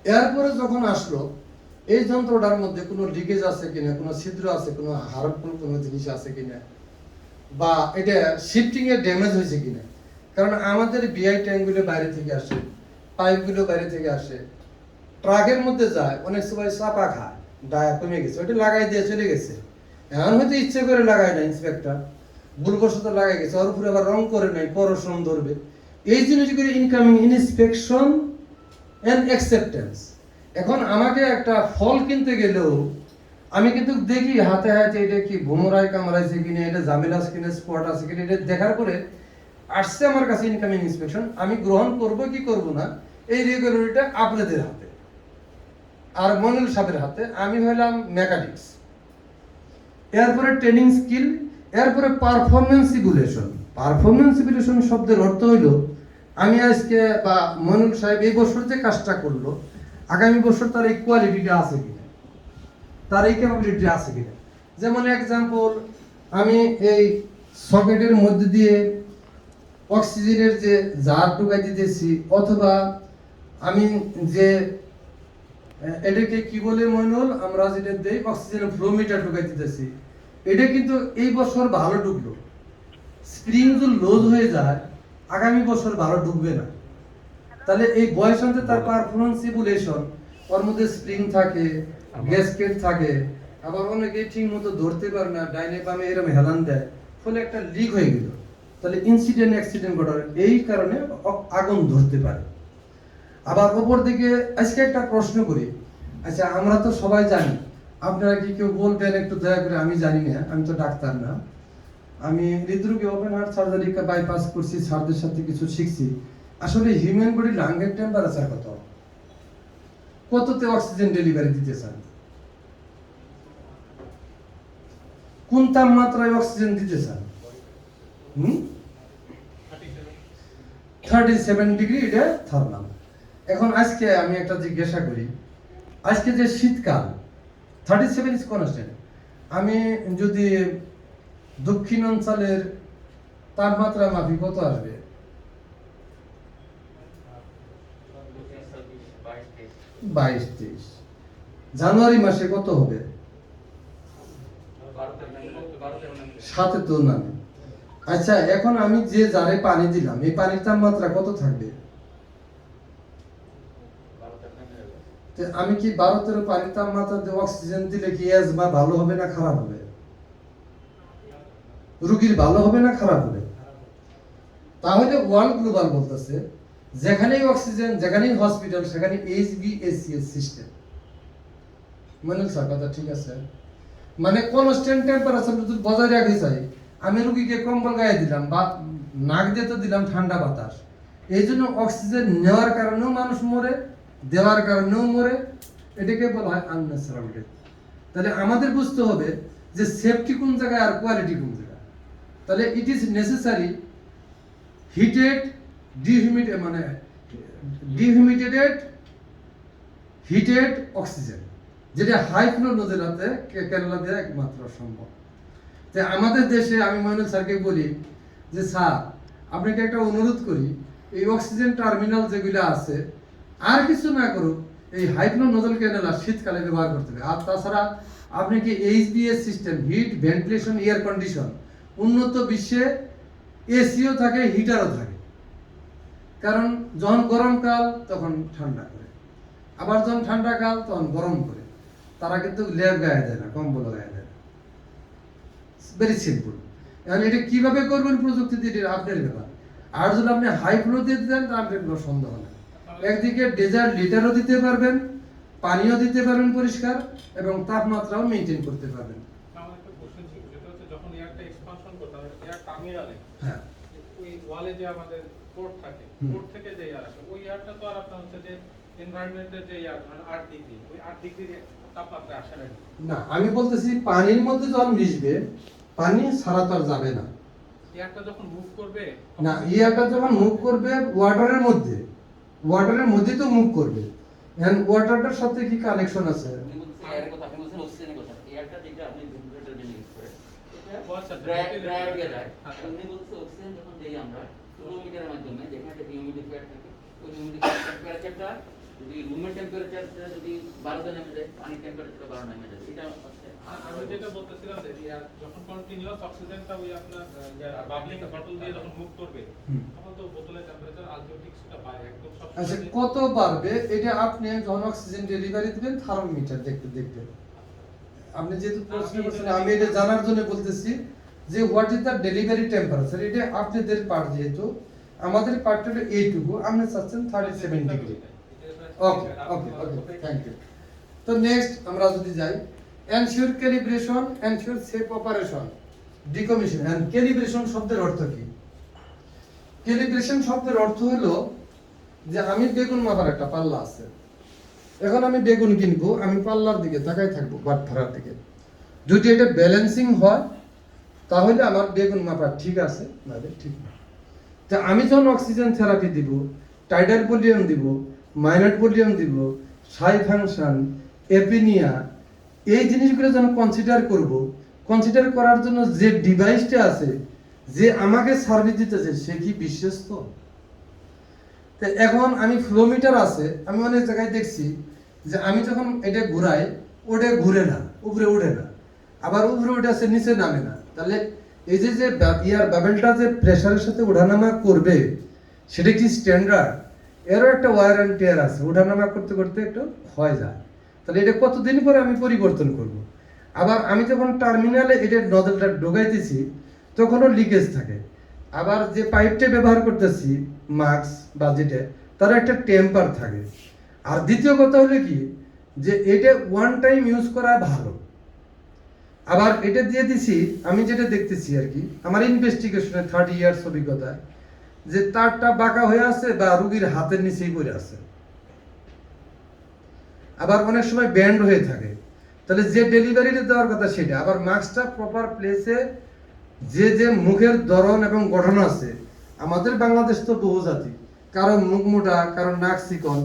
এরপরে যখন আসলো এই যন্ত্রটার মধ্যে কোনো লিকেজ আছে কিনা, কোনো ছিদ্র আছে, কোনো হার্মফুল কোনো জিনিস আছে কিনা, বা এটা শিফটিং এ ড্যামেজ হয়েছে কিনা। কারণ আমাদের বিআই ট্যাঙ্কগুলো বাইরে থেকে আসে, পাইপগুলো বাইরে থেকে আসে, ট্রাকের মধ্যে যায়, অনেক সময় চাপা খায়, ডায়া কমে গেছে, ওটা লাগাই দিয়ে চলে গেছে। এখন হয়তো ইচ্ছে করে লাগায় না ইন্সপেক্টর, ভুলবশত লাগাই গেছে, ওর উপরে আবার রং করে নাই, পরশন ধরবে। এই জিনিসগুলি ইনকামিং ইন্সপেকশন এন্ড অ্যাকসেপ্টেন্স। এখন আমাকে একটা ফল কিনতে গেলেও আমি কিন্তু দেখি হাতে হাতে এটা কি ভোমরায় কামড়াইছে কিনা, এটা জামেলাস কিনা, স্পট আছে কিনা, এটা দেখার পরে আসছে আমার কাছে ইনকামিং ইন্সপেকশন, আমি গ্রহণ করব কি করব না, এই রেগুলারিটা আপনাদের হাতে আর মনুল সাহেবের হাতে। আমি হইলাম মেকানিক্স। এরপরে ট্রেনিং স্কিল, এরপরে পারফরমেন্স ইভ্যালুয়েশন। পারফরমেন্স ইভ্যালুয়েশন শব্দের অর্থ হইল আমি আজকে বা মনুল সাহেব এই বছর যে কাজটা করলো, আগামী বছর তার এই কোয়ালিটিটা আছে কিনা, তার এই ক্যাপাবিলিটি আছে কিনা। যেমন এক্সাম্পল, আমি এই সকেটের মধ্যে দিয়ে অক্সিজেনের যে জার ঢুকাই দিতেছি, অথবা আমি যে এটাকে কি বলে মইনুল, আমরা যেটা দেই অক্সিজেনের ফ্লোমিটার ঢুকাই দিতেছি, এটা কিন্তু এই বছর ভালো ঢুকলো, স্প্রিং যদি লুজ হয়ে যায় আগামী বছর ভালো ঢুকবে না। তাহলে এই বয়স অনুযায়ী তার পারফরমেন্স ইভ্যালুয়েশন, ওর মধ্যে স্প্রিং থাকে, গ্যাসকেট থাকে, আবার অনেকে ঠিক মতো ধরতে পারে না, ডাইনে বামে এরকম হেলান দেয়, ফলে একটা লিক হয়ে গেল। তাহলে ইনসিডেন্ট অ্যাক্সিডেন্ট ঘটার এই কারণে আগুন ধরতে পারে। আবার ওপর দিকে আজকে একটা প্রশ্ন করি, আচ্ছা আমরা তো সবাই জানি, আপনারা কি কেউ বলবেন একটু দয়া করে, আমি জানি না, আমি তো ডাক্তার না, আমি হৃদরোগে ওপেন হার্ট সার্জারি বাইপাস করছি, স্যারদের সাথে কিছু শিখছি। আসলে হিউম্যান বডি লাংয়ের টেম্পারেচার কত, কততে অক্সিজেন ডেলিভারি দিতে চান, কোন তাপমাত্রায় অক্সিজেন দিতে চান? 37 ডিগ্রি, এটা থার্মাল। এখন আজকে আমি একটা জিজ্ঞাসা করি, আজকে যে শীতকাল 37 ইজ কনস্ট্যান্ট, আমি যদি দক্ষিণ অঞ্চলের তাপমাত্রা মাপি কত আসবে? 22-23 জানুয়ারি মাসে কত হবে? 7 তো নামে। আচ্ছা, এখন আমি যে জারে পানি দিলাম এই পানির তাপমাত্রা কত থাকবে? তো আমি কি 12-13 পানির তাপমাত্রাতে অক্সিজেন দিলে কি অ্যাজমা ভালো হবে না খারাপ হবে? রোগীর ভালো হবে না খারাপ হবে? তাহলে ওয়ার্ল্ড গ্লোবাল বলতেছে যেখানেই অক্সিজেন, যেখানেই হসপিটাল, সেখানে HbA/CS সিস্টেম। মনে হচ্ছে কথা ঠিক আছে? মানে কনস্ট্যান্ট টেম্পারেচার যদি বজায় রাখতে চাই, আমি রোগীকে কম্বল গায়ে দিলাম বা নাক দিয়ে তো দিলাম ঠান্ডা বাতাস, এই জন্য অক্সিজেন নেওয়ার কারণেও মানুষ মরে, দেওয়ার কারণেও মরে। এটাকে বলা হয় আনন্যাচারাল ডেথ। তাহলে আমাদের বুঝতে হবে যে সেফটি কোন জায়গায় আর কোয়ালিটি কোন জায়গায়। তাহলে it is necessary heated dehumidified heated oxygen, যেটা হাই ফ্লো নদীরাতে কেরালা দিয়ে একমাত্র সম্ভব। তো আমাদের দেশে আমি মইনুল স্যারকে বলি যে স্যার, আপনাকে একটা অনুরোধ করি, এই অক্সিজেন টার্মিনাল যেগুলো আছে আর কিছু না করুক, এই হাই ফ্লো নজল ক্যানেল আর শীতকালে ব্যবহার করতে হবে। আর তাছাড়া আপনি কি HbA system, heat ventilation air condition, উন্নত বিশ্বে এসিও থাকে, হিটারও থাকে। কারণ যখন গরমকাল তখন ঠান্ডা করে, আবার যখন ঠান্ডাকাল তখন গরম করে। তারা কিন্তু লেপ গায়ে দেয় না, কম্বল গায়ে দেয় না। Very simple. এখন এটা কিভাবে করবেন প্রযুক্তি দিয়ে, এটা আপনার ব্যাপার। আর যদি আপনি হাই ফ্লো দিয়ে দেন তাহলে আপনার কোনো সন্দেহ নেই। একদিকে ডেজার্ট লিটারও দিতে পারবেন, পানিও দিতে পারবেন পরিষ্কার, এবং তাপমাত্রাও মেনটেন করতে পারবেন। আমার একটা কোশ্চেন ছিল, যেটা হচ্ছে যখন এয়ারটা এক্সপানশন করতাম, এয়ার টার্মিনালে হ্যাঁ, ওই ওয়ালে যে আমাদের পোর্ট থাকে, পোর্ট থেকে যে এয়ার আসে, ওই এয়ারটা তো আর আপনার হচ্ছে যে এনভায়রনমেন্টের যে এয়ার, মানে 8 ডিগ্রি, ওই 8 ডিগ্রির তাপমাত্রা আসে না। না, আমি বলতেছি পানির মধ্যে যখন মিশবে, পানি ছাড়া তো আর যাবে না। এয়ারটা যখন মুভ করবে, না, ইয়ারটা যখন মুভ করবে ওয়াটারের মধ্যে, ওয়াটারের মধ্যে তো মুভ করবে। এন্ড ওয়াটারটার সাথে কি কানেকশন আছে? আপনি বলছেন এয়ারের কথা, আপনি বলছেন অক্সিজেনের কথা। এয়ারটা যেটা আপনি ভেন্টিলেটর যে ইউজ করেন, ও আচ্ছা, এটা ড্রাই হয়ে যায়। আচ্ছা। আপনি বলছেন অক্সিজেন যখন দেই আমরা থর্মোমিটারের মাধ্যমে, যেখানে একটা হিউমিডিফায়ার থাকে, ওই হিউমিডিফায়ার টেম্পারেচারটা যদি রুমের টেম্পারেচারটা যদি 12 নেমে যায়, পানির টেম্পারেচারটা 12 নেমে যায়। এটা হচ্ছে আমি যেটা বলতেছিলাম যে এয়ার যখন কন্টিনিউয়াস অক্সিজেনটা ওই আপনার বাবলিং বটল দিয়ে যখন মুভ করবে, তখন তো বোতলের টেম্পারেচার আলটিমেটলি কিছুটা বাড়ে, একদম সব আচ্ছা, কত বাড়বে এটা আপনি যখন অক্সিজেন ডেলিভারি দিবেন থার্মোমিটার দেখতে দেখবেন। আপনি যেহেতু প্রশ্ন করছেন, আমি এটা জানার জন্য বলতেছি যে what is the delivery temperature. এটা আপনাদের পার্ট, যেহেতু আমাদের পার্ট হলো এইটুকু, আপনি চাচ্ছেন 37 degree. Okay okay okay, thank you. তো নেক্সট আমরা যদি যাই, ensure calibration, ensure safe operation, decommission. And calibration শব্দের অর্থ কি? ক্যালিব্রেশন শব্দের অর্থ হলো যে আমি বেগুন মাপার একটা পাল্লা আছে, এখন আমি বেগুন কিনবো, আমি পাল্লার দিকে তাকাই থাকবো, বাটখারার দিকে। যদি এটা ব্যালেন্সিং হয় তাহলে আমার বেগুন মাপা ঠিক আছে, নাহলে ঠিক না। তা আমি যখন অক্সিজেন থেরাপি দিব, টাইডাল ভলিউম দিব, মাইনার ভলিউম দিব, সাই ফাংশন, এপিনিয়া, এই জিনিসগুলো যখন কনসিডার করব, কনসিডার করার জন্য যে ডিভাইসটা আছে, যে আমাকে সার্ভিস দিতেছে, সে কি বিশ্বস্ত? তো এখন আমি ফ্লোমিটার আছে, আমি অনেক জায়গায় দেখছি যে আমি যখন এটা ঘুরাই, ওটা ঘুরে না, উপরে ওঠে না, আবার উপরে উঠে আসে, নিচে নামে না। তাহলে এই যে ইয়ার বাবেলটা যে প্রেসারের সাথে ওঠানামা করবে, সেটা কি স্ট্যান্ডার্ড? এরও একটা ওয়ার অ্যান্ড টিয়ার আছে, ওঠানামা করতে করতে একটু ক্ষয় যায়। তাহলে এটা কতদিন পরে আমি পরিবর্তন করব? আবার আমি যখন টার্মিনালে এটা নজলটা ঢোকাইতেছি, তখনও লিকেজ থাকে। আবার যে পাইপটা ব্যবহার করতেছি, মাস্ক বা যেটা, তার একটা টেম্পার থাকে। আর দ্বিতীয় কথা হলো কি, যে এটা ওয়ান টাইম ইউজ করা ভালো। আবার এটা দিয়ে দিছি, আমি যেটা দেখতেছি আর কি, আমার ইনভেস্টিগেশনে 30 ইয়ার্স অভিজ্ঞতা, যে তারটা বাঁকা হয়ে আছে বা রুগীর হাতের নিচেই পড়ে আছে, আবার অনেক সময় ব্যান্ড হয়ে থাকে। তাহলে যে ডেলিভারিটা দেওয়ার কথা সেটা, আবার মাস্কটা প্রপার প্লেসে, যে যে মুখের ধরন এবং গঠন আছে, আমাদের বাংলাদেশ তো বহু জাতি, কারো মুখ মোটা, কারো নাক চিকন,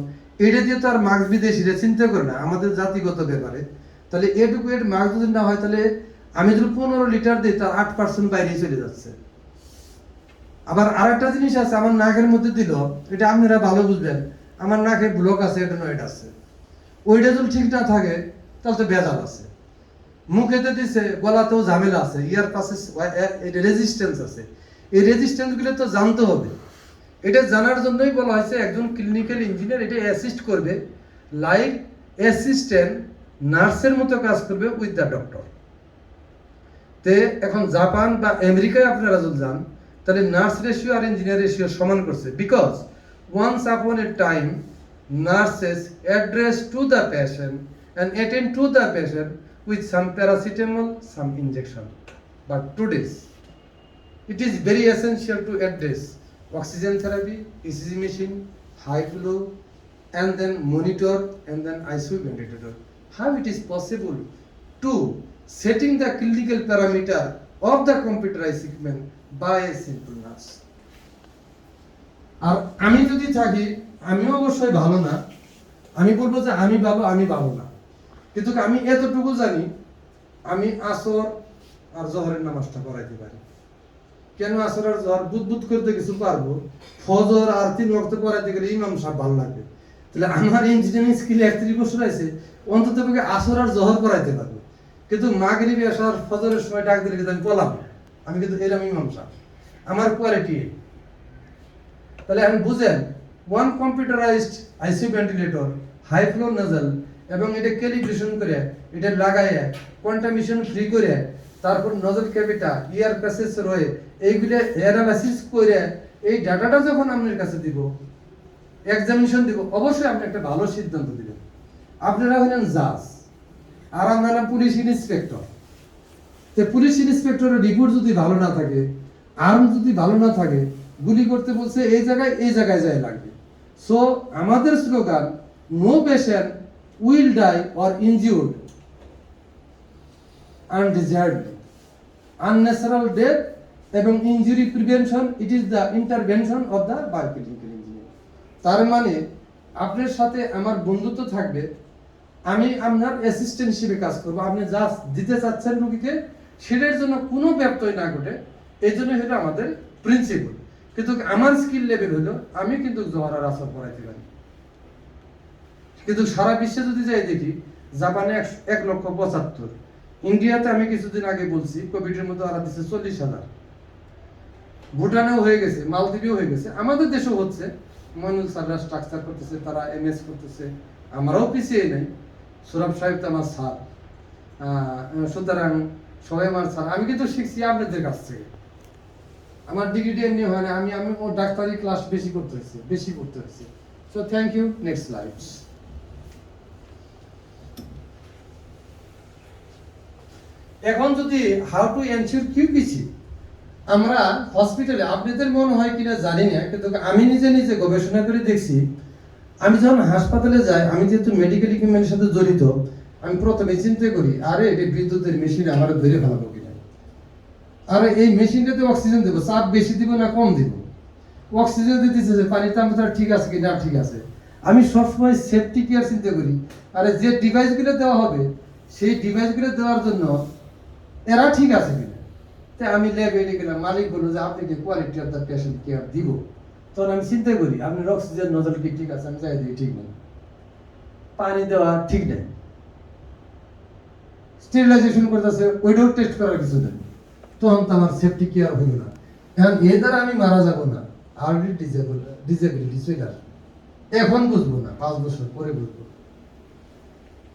এটা দিয়ে তো আর মাস্ক বিদেশিরা চিন্তা করে না আমাদের জাতিগত ব্যাপারে। তাহলে এটুকু মাস্ক যদি না হয়, তাহলে আমি যদি 15 লিটার দিই, তার 8% বাইরে চলে যাচ্ছে। আবার আরেকটা জিনিস আছে, আমার নাকের মধ্যে দিল, এটা আপনারা ভালো বুঝবেন, আমার নাকে ব্লক আছে, এটা নয় আছে, ওইটা যদি ঠিক না থাকে তাহলে তো ভেজাল আছে। মুখেতে দিছে, গলাতেও ঝামেলা আছে, ইয়ার পাশে রেজিস্ট্যান্স আছে। এই রেজিস্ট্যান্সগুলো তো জানতে হবে। এটা জানার জন্যই বলা হয়েছে একজন ক্লিনিক্যাল ইঞ্জিনিয়ার এটা অ্যাসিস্ট করবে, লাইক অ্যাসিস্ট্যান্ট নার্সের মতো কাজ করবে উইথ দ্য ডক্টর। তে এখন জাপান বা আমেরিকায় আপনারা যদি যান তাহলে নার্স রেশিও আর ইঞ্জিনিয়ার রেশিও সমান করছে, because once upon a time nurses address to the patient and attend to the patient with some paracetamol, some injection. But today's, it is very essential to address oxygen therapy, ECG machine, high flow, and then monitor, and then ICU ventilator. How it is possible to setting the clinical parameter of the computerized equipment by a simple nurse? আর আমি যদি থাকি, আমিও অবশ্যই ভালো না, আমি বলবো যে আমি ভালো না, কিন্তু আমি এতটুকু জানি আমি আসর আর জহরের নামাজটা পড়াইতে পারি। কেন আসর আর জহর বুদবুদ করতে কিছু পারবো, ফজর আর 3 ওয়াক্ত পড়াইতে গেলে ইমাম সাহেব ভালো লাগবে। তাহলে আমার ইঞ্জিনিয়ারিং স্কিল 31 বছর আছে, অন্তত পক্ষে আসর আর জহর পড়াইতে পারবো। কিন্তু মাগরিব আসার ফজরের সময় ডাক দিলে কিন্তু আমি পড়াবো, আমি কিন্তু এরকম ইমাম সাহেব, আমার কোয়ালিটি। তাহলে আমি বুঝেন, one computerized ICU ventilator, high flow nasal, এবং এটা ক্যালিব্রেশন করে, এটা লাগাইয়া কন্টামিনেশন ফ্রি করে, তারপর নজল ক্যাভিটা ইয়ার প্যাসেজ রয়ে এইগুলো অ্যানালাইসিস করে এই ডাটাটা যখন আপনার কাছে দিব, এক্সামিনেশন দিব, অবশ্যই আপনি একটা ভালো সিদ্ধান্ত দিবেন। আপনারা হলেন জাজ আর আমরা হলাম পুলিশ ইন্সপেক্টর। তো পুলিশ ইন্সপেক্টরের রিপোর্ট যদি ভালো না থাকে, আর্ম যদি ভালো না থাকে, গুলি করতে বলছে এই জায়গায় যায় লাগবে। সো আমাদের slogan, no patient will die or injured undesiredly. Unnatural death এবং injury prevention, it is the intervention of the biochemical engineer. তার মানে আপনার সাথে আমার বন্ধুত্ব থাকবে, আমি আপনার অ্যাসিস্ট্যান্ট হিসেবে কাজ করবো। আপনি যা দিতে চাচ্ছেন রুগীকে সেটার জন্য কোনো ব্যত্যয় না ঘটে, এই জন্য হলো আমাদের প্রিন্সিপাল। কিন্তু আমার স্কিল লেভেল হলো আমি কিন্তু জোহর আর আসর পড়াইতে পারি। কিন্তু সারা বিশ্বে যদি যাই দেখি, জাপানে 1,75,000, ইন্ডিয়াতে আমি কিছুদিন আগে বলছি কোভিডের মধ্যে ওরা দিচ্ছে 40,000, ভুটানেও হয়ে গেছে, মালদ্বীপেও হয়ে গেছে, আমাদের দেশেও হচ্ছে। মনুল স্যাররা স্ট্রাকচার করতেছে, তারা এমএস করতেছে, আমরাও পিছিয়ে নেই। সৌরভ সাহেব তো আমার স্যার, সুতরাং সবাই আমার স্যার। আমি কিন্তু শিখছি আপনাদের কাছ থেকে, আমার ডিগ্রি এমনি হয় না, আমি ও ডাক্তারি ক্লাস বেশি করতে হয়েছে। So thank you. Next slide. এখন যদি হাউ টু এনশিওর কিউপিসি, আমরা হসপিটালে, আপনাদের মনে হয় কিনা জানি না, কিন্তু আমি নিজে গবেষণা করে দেখছি। আমি যখন হাসপাতালে যাই, আমি যেহেতু মেডিকেল ইকুইপমেন্টের সাথে জড়িত, আমি প্রথমে চিন্তা করি, আরে এটা বিদ্যুতের মেশিন আমার ধরে ফেলাবো কিনা, আরে এই মেশিনটাতে অক্সিজেন দেবো, চাপ বেশি দিব না কম দিব, অক্সিজেন দিতেছে যে পানি তাপমাত্রা ঠিক আছে কিনা ঠিক আছে। আমি সবসময় সেফটি কেয়ার চিন্তা করি, আরে যে ডিভাইসগুলো দেওয়া হবে সেই ডিভাইসগুলো দেওয়ার জন্য এরা ঠিক আছে কিনা। তাই আমি ল্যাবে এনে গেলাম, মালিক বললো যে আপনি কি quality of the patient care দিব। তখন আমি চিন্তা করি আপনার অক্সিজেন নজল কি ঠিক আছে, আমি চাই দিই ঠিক নেই, পানি দেওয়া ঠিক নেই, স্টেরিলাইজেশন করতেছে, ওইটাও টেস্ট করার কিছু নেই। তখন তো আমার সেফটি কেয়ার হলো না। এখন এ দ্বারা আমি মারা যাব না, আর্লি ডিসেবিলিটি চলে আসবে। এখন বুঝবো না, 5 বছর পরে বুঝবো।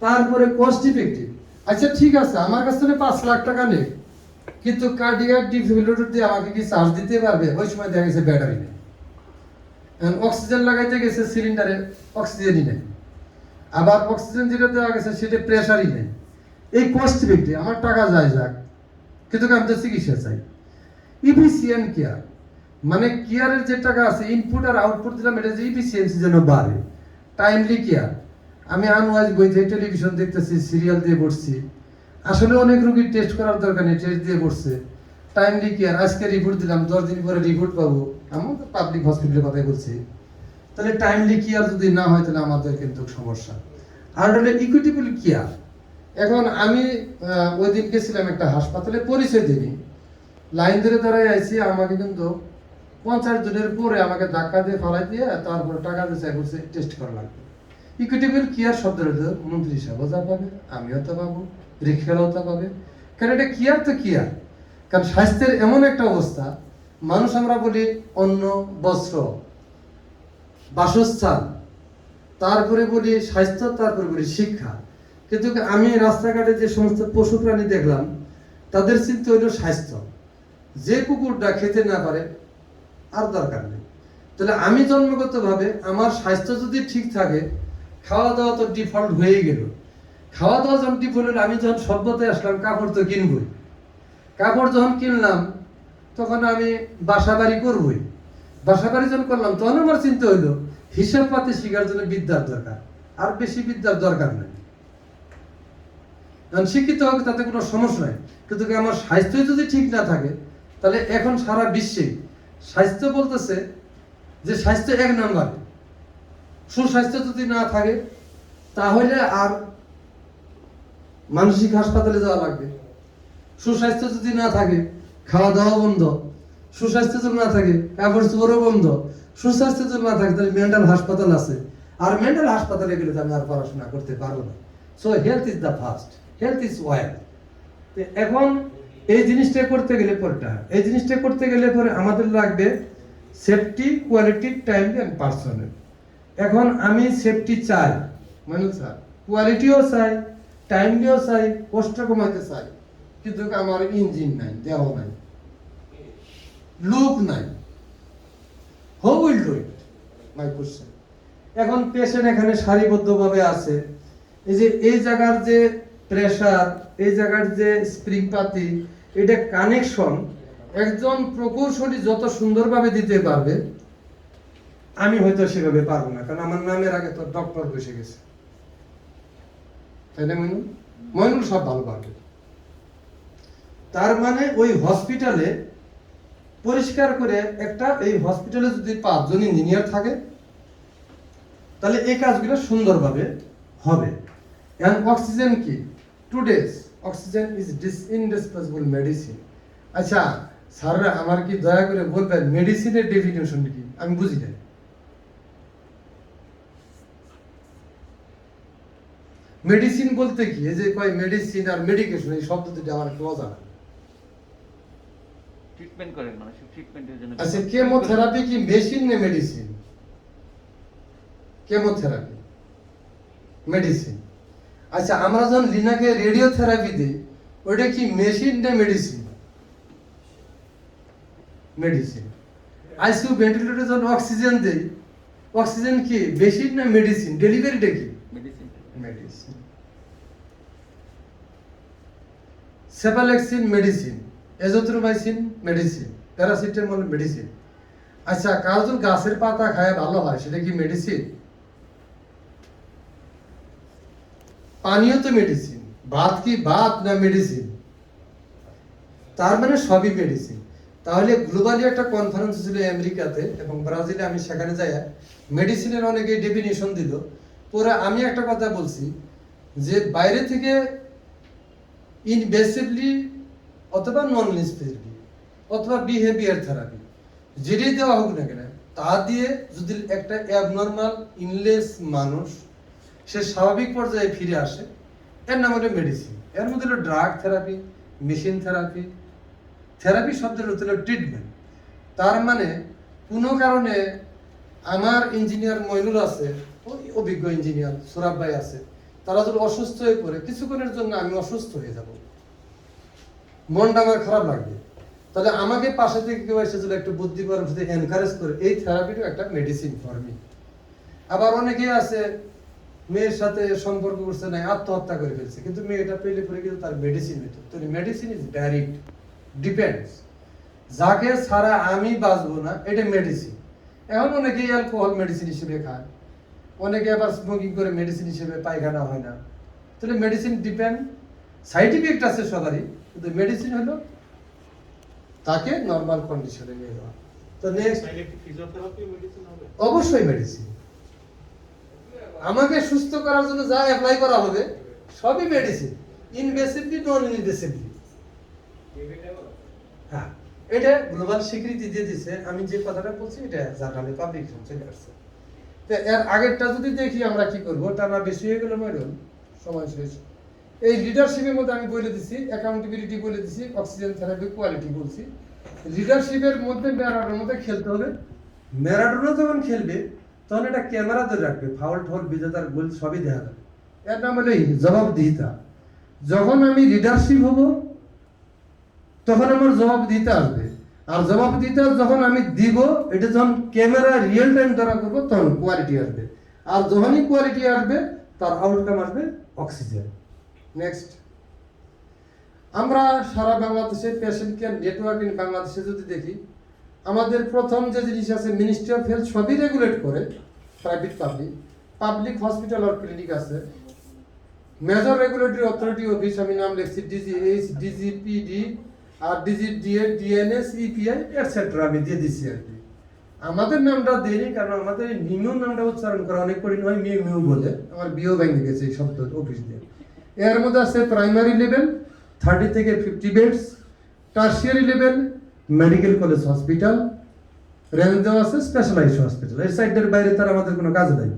তারপরে কস্ট ইফেক্টিভ, আচ্ছা ঠিক আছে আমার কাছ থেকে 5 লাখ টাকা নেই, কিন্তু কার্ডিয়াক ডিফিব্রিলেটর দিয়ে আমাকে কি চার্জ দিতে পারবে? ওই সময় দেখা গেছে ব্যাটারি নেই, অক্সিজেন লাগাইতে গেছে সিলিন্ডারে অক্সিজেনই নেই, আবার অক্সিজেন যেটা দেওয়া গেছে সেটা প্রেশারই নেই। এই কস্ট ইফেক্টিভ, আমার টাকা যায় যাক, কিন্তু আমি তো চিকিৎসা চাই। ইফিসিয়েন্ট কেয়ার, মানে কেয়ারের যে টাকা আছে, ইনপুট আর আউটপুট দিলাম, এটা যে ইফিসিয়েন্সি যেন বাড়ে। টাইমলি কেয়ার, আমি আনওয়াইজ বইতে টেলিভিশন দেখতেছি, সিরিয়াল দিয়ে পড়ছি, আসলে অনেক রোগীর টেস্ট করার দরকার নেই, টেস্ট দিয়ে পড়ছে। টাইমলি কেয়ার, আজকে রিপোর্ট দিলাম, 10 দিন পরে রিপোর্ট পাবো, আমি তো পাবলিক হসপিটালের কথাই বলছি। তাহলে টাইমলি কেয়ার যদি না হয় তাহলে আমাদের কিন্তু সমস্যা। আর হলো ইকুইটেবল কেয়ার। এখন আমি ওই দিন গেছিলাম একটা হাসপাতালে, পরিচয় দিইনি, লাইন ধরে দাঁড়ায় আইছি, আমাকে কিন্তু 50 জনের পরে আমাকে ধাক্কা দিয়ে ফেলাই দিয়ে তারপরে টাকা দিয়ে চাই করছে টেস্ট করা লাগবে। ইকুইটেবল কেয়ার শব্দটা তো মন্ত্রী সাহেবও তা পাবে, আমিও তা পাবো, রিক্সাওয়ালাও তা পাবে। কারণ এটা কেয়ার তো কেয়ার। কারণ স্বাস্থ্যের এমন একটা অবস্থা, মানুষ আমরা বলি অন্ন, বস্ত্র, বাসস্থান, তারপরে বলি স্বাস্থ্য, তারপরে বলি শিক্ষা। কিন্তু আমি রাস্তাঘাটে যে সমস্ত পশু প্রাণী দেখলাম, তাদের চিন্তা হইল স্বাস্থ্য। যে কুকুরটা খেতে না পারে আর দরকার নেই। তাহলে আমি জন্মগতভাবে আমার স্বাস্থ্য যদি ঠিক থাকে, খাওয়া দাওয়া তো ডিফল্ট হয়ে গেল। খাওয়া দাওয়া যখন ডিফল্ট হলো, আমি যখন সভ্যতায় আসলাম, কাপড় তো কিনবই। কাপড় যখন কিনলাম, তখন আমি বাসা বাড়ি করবই। বাসা বাড়ি যখন করলাম, তখন আমার চিন্তা হইলো হিসাব পাতি শিখার জন্য বিদ্যার দরকার, আর বেশি বিদ্যার দরকার নেই। কারণ শিক্ষিত হবে তাতে কোনো সমস্যা নাই, কিন্তু আমার স্বাস্থ্য যদি ঠিক না থাকে, তাহলে এখন সারা বিশ্বে স্বাস্থ্য বলতেছে যে স্বাস্থ্য 1 নাম্বার। সুস্বাস্থ্য যদি না থাকে, তাহলে আর মানসিক হাসপাতালে যাওয়া লাগবে। সুস্বাস্থ্য যদি না থাকে, খাওয়া দাওয়া বন্ধ। সুস্বাস্থ্য যদি না থাকে, কাপড় চোপড়ও বন্ধ। সুস্বাস্থ্য যদি না থাকে, তাহলে মেন্টাল হাসপাতাল আছে, আর মেন্টাল হাসপাতালে গেলে তো আমি আর পড়াশোনা করতে পারবো না। So health is the first, health is wealth. এখন এই জিনিসটা করতে গেলে পরে আমাদের লাগবে safety, quality, time and personal. এখন আমি সেফটি চাই, মানে স্যার কোয়ালিটিও চাই, টাইমলিও চাই, কষ্ট কমাইতে চাই, কিন্তু আমার ইঞ্জিন নাই, দেহ নাই, লোক নাই। Who will do it, my question. এখন পেশেন্ট এখানে সারিবদ্ধভাবে আছে, এই জায়গার যে প্রেসার, এই জায়গার যে স্প্রিং পাতি, এটা কানেকশন একজন প্রকৌশলী যত সুন্দরভাবে দিতে পারবে, আমি হয়তো সেভাবে পারবো না, কারণ আমার নামের আগে তো ডক্টর বসে গেছে, তাই না মইনুল সব ভালো পারবে। তার মানে ওই হসপিটালে পরিষ্কার করে একটা, এই হসপিটালে যদি 5 জন ইঞ্জিনিয়ার থাকে, তাহলে এই কাজগুলো সুন্দরভাবে হবে। এন্ড অক্সিজেন কি? Today's oxygen is indispensable medicine. আচ্ছা স্যাররা আমার কি দয়া করে বলবেন মেডিসিনের ডেফিনিশন কি? আমি বুঝি না। মেডিসিন বলতে কি? এই যে কয় মেডিসিন আর মেডিকেশন, এই শব্দ দুটো আমার একটু অজানা। ট্রিটমেন্ট করেন মানুষ, ট্রিটমেন্টের জন্য। আচ্ছা কেমোথেরাপি কি মেশিন না মেডিসিন? Chemotherapy medicine. আচ্ছা আমরা যখন লিনাকে রেডিওথেরাপি দিই, ওটা কি মেশিন না মেডিসিন? মেডিসিন। আইসিইউ ভেন্টিলেটরে যখন অক্সিজেন দেই, অক্সিজেন কি মেশিন না মেডিসিন? ডেলিভারিটা কি? Medicine. Medicine. Cephalexin medicine, azithromycin medicine, paracetamol medicine. আচ্ছা কারো যদি গাছের পাতা খায় ভালো হয়, সেটা কি মেডিসিন? পানীয় তো মেডিসিন। ভাত কি ভাত না মেডিসিন? তার মানে সবই মেডিসিন। তাহলে গ্লোবালি একটা কনফারেন্স ছিল আমেরিকাতে এবং ব্রাজিলে, আমি সেখানে যাই, মেডিসিনের অনেকে ডেফিনিশন দিল। পরে আমি একটা কথা বলছি যে বাইরে থেকে ইনভেসিভলি অথবা নন ইনভেসিভলি অথবা বিহেভিয়ার থেরাপি যেটাই দেওয়া হোক না কেন, তা দিয়ে যদি একটা অ্যাবনর্মাল ইনলেস মানুষ সে স্বাভাবিক পর্যায়ে ফিরে আসে, এর নাম হলো মেডিসিন। এর মধ্যে হলো drug therapy, machine therapy. Therapy শব্দের অর্থ হলো ট্রিটমেন্ট। তার মানে কোনো কারণে আমার ইঞ্জিনিয়ার মইনুল আছে, ওই অভিজ্ঞ ইঞ্জিনিয়ার সোরাব ভাই আছে, তারা যদি অসুস্থ হয়ে পড়ে, কিছুক্ষণের জন্য আমি অসুস্থ হয়ে যাব, মনটা আমার খারাপ লাগবে, তাহলে আমাকে পাশে থেকে কেউ এসে যদি একটু বুদ্ধি করে যদি এনকারেজ করে, এই থেরাপিটা একটা মেডিসিন ফর মি। আবার অনেকে আছে মেয়ের সাথে সম্পর্ক করছে না, আত্মহত্যা করে ফেলছে, কিন্তু মেয়েটা পেলে পরে কিন্তু তার মেডিসিন হইতো। তো মেডিসিন ইজ ভ্যারিড, ডিপেন্ডস। যাকে ছাড়া আমি বাঁচবো না, এটা মেডিসিন। এখন অনেকে অ্যালকোহল মেডিসিন হিসেবে খায়, অনেকে আবার স্মোকিং করে মেডিসিন হিসেবে পায়খানা হয় না। তাহলে মেডিসিন ডিপেন্ড, সাইড ইফেক্ট আছে সবারই, কিন্তু মেডিসিন হলো তাকে নর্মাল কন্ডিশনে নিয়ে যাওয়া। তো নেক্সট, ফিজিওথেরাপি মেডিসিন হবে? অবশ্যই মেডিসিন। আমাকে সুস্থ করার জন্য যা অ্যাপ্লাই করা হবে সবই মেডিসিন, ইনভেসিভলি নন ইনভেসিভলি। হ্যাঁ, এটা গ্লোবাল স্বীকৃতি দিয়ে দিছে। আমি যে কথাটা বলছি এটা জার্নালে পাবলিকেশন চলে আসছে। তো এর আগেরটা যদি দেখি আমরা কি করব, টানা বেশি হয়ে গেল মরণ, সময় শেষ। এই লিডারশিপের মধ্যে আমি বলে দিছি, অ্যাকাউন্টেবিলিটি বলে দিছি, অক্সিজেন থেরাপি কোয়ালিটি বলছি। লিডারশিপের মধ্যে ম্যারাডোনার মধ্যে খেলতে হবে। ম্যারাডোনা যখন খেলবে তখন এটা ক্যামেরা ধরে রাখবে, ফাউল ঠল বিজেতার গোল সবই দেখা যাবে। এর নাম হলো জবাবদিহিতা। যখন আমি লিডারশিপ হব তখন আমার জবাবদিহিতা আসবে, আর জবাবদিহিতা যখন আমি দিব, এটা যখন ক্যামেরা রিয়েল টাইম ধরা করবো তখন কোয়ালিটি আসবে, আর যখনই কোয়ালিটি আসবে তার আউটকাম আসবে অক্সিজেন। নেক্সট, আমরা সারা বাংলাদেশে পেশেন্ট কেয়ার নেটওয়ার্ক ইন বাংলাদেশে যদি দেখি, আমাদের প্রথম যে জিনিস আছে, মিনিস্ট্রি অফ হেলথ সবই রেগুলেট করে, প্রাইভেট পাবলিক হসপিটাল আর ক্লিনিক আছে। মেজর রেগুলেটরি অথরিটি অফিস আমি নাম লিখছি, ডিজিএইচ, ডিজিপিডি আর ডিজিডিএ, ডিএনএস, ইপিআই এটসেট্রা আমি দিয়ে দিচ্ছি আর কি। আমাদের নামটা দেয়নি কারণ আমাদের এই নিউ নামটা উচ্চারণ করা অনেক কঠিন হয়, মিউ মিউ বলে আমার বিও ভেঙে গেছে এই শব্দ অফিস দিয়ে। এর মধ্যে আছে প্রাইমারি লেভেল 30 থেকে 50 beds, tertiary level medical college hospital, range দেওয়া আছে স্পেশালাইজড হসপিটাল। এই সাইডের বাইরে তার আমাদের কোনো কাজ নাই,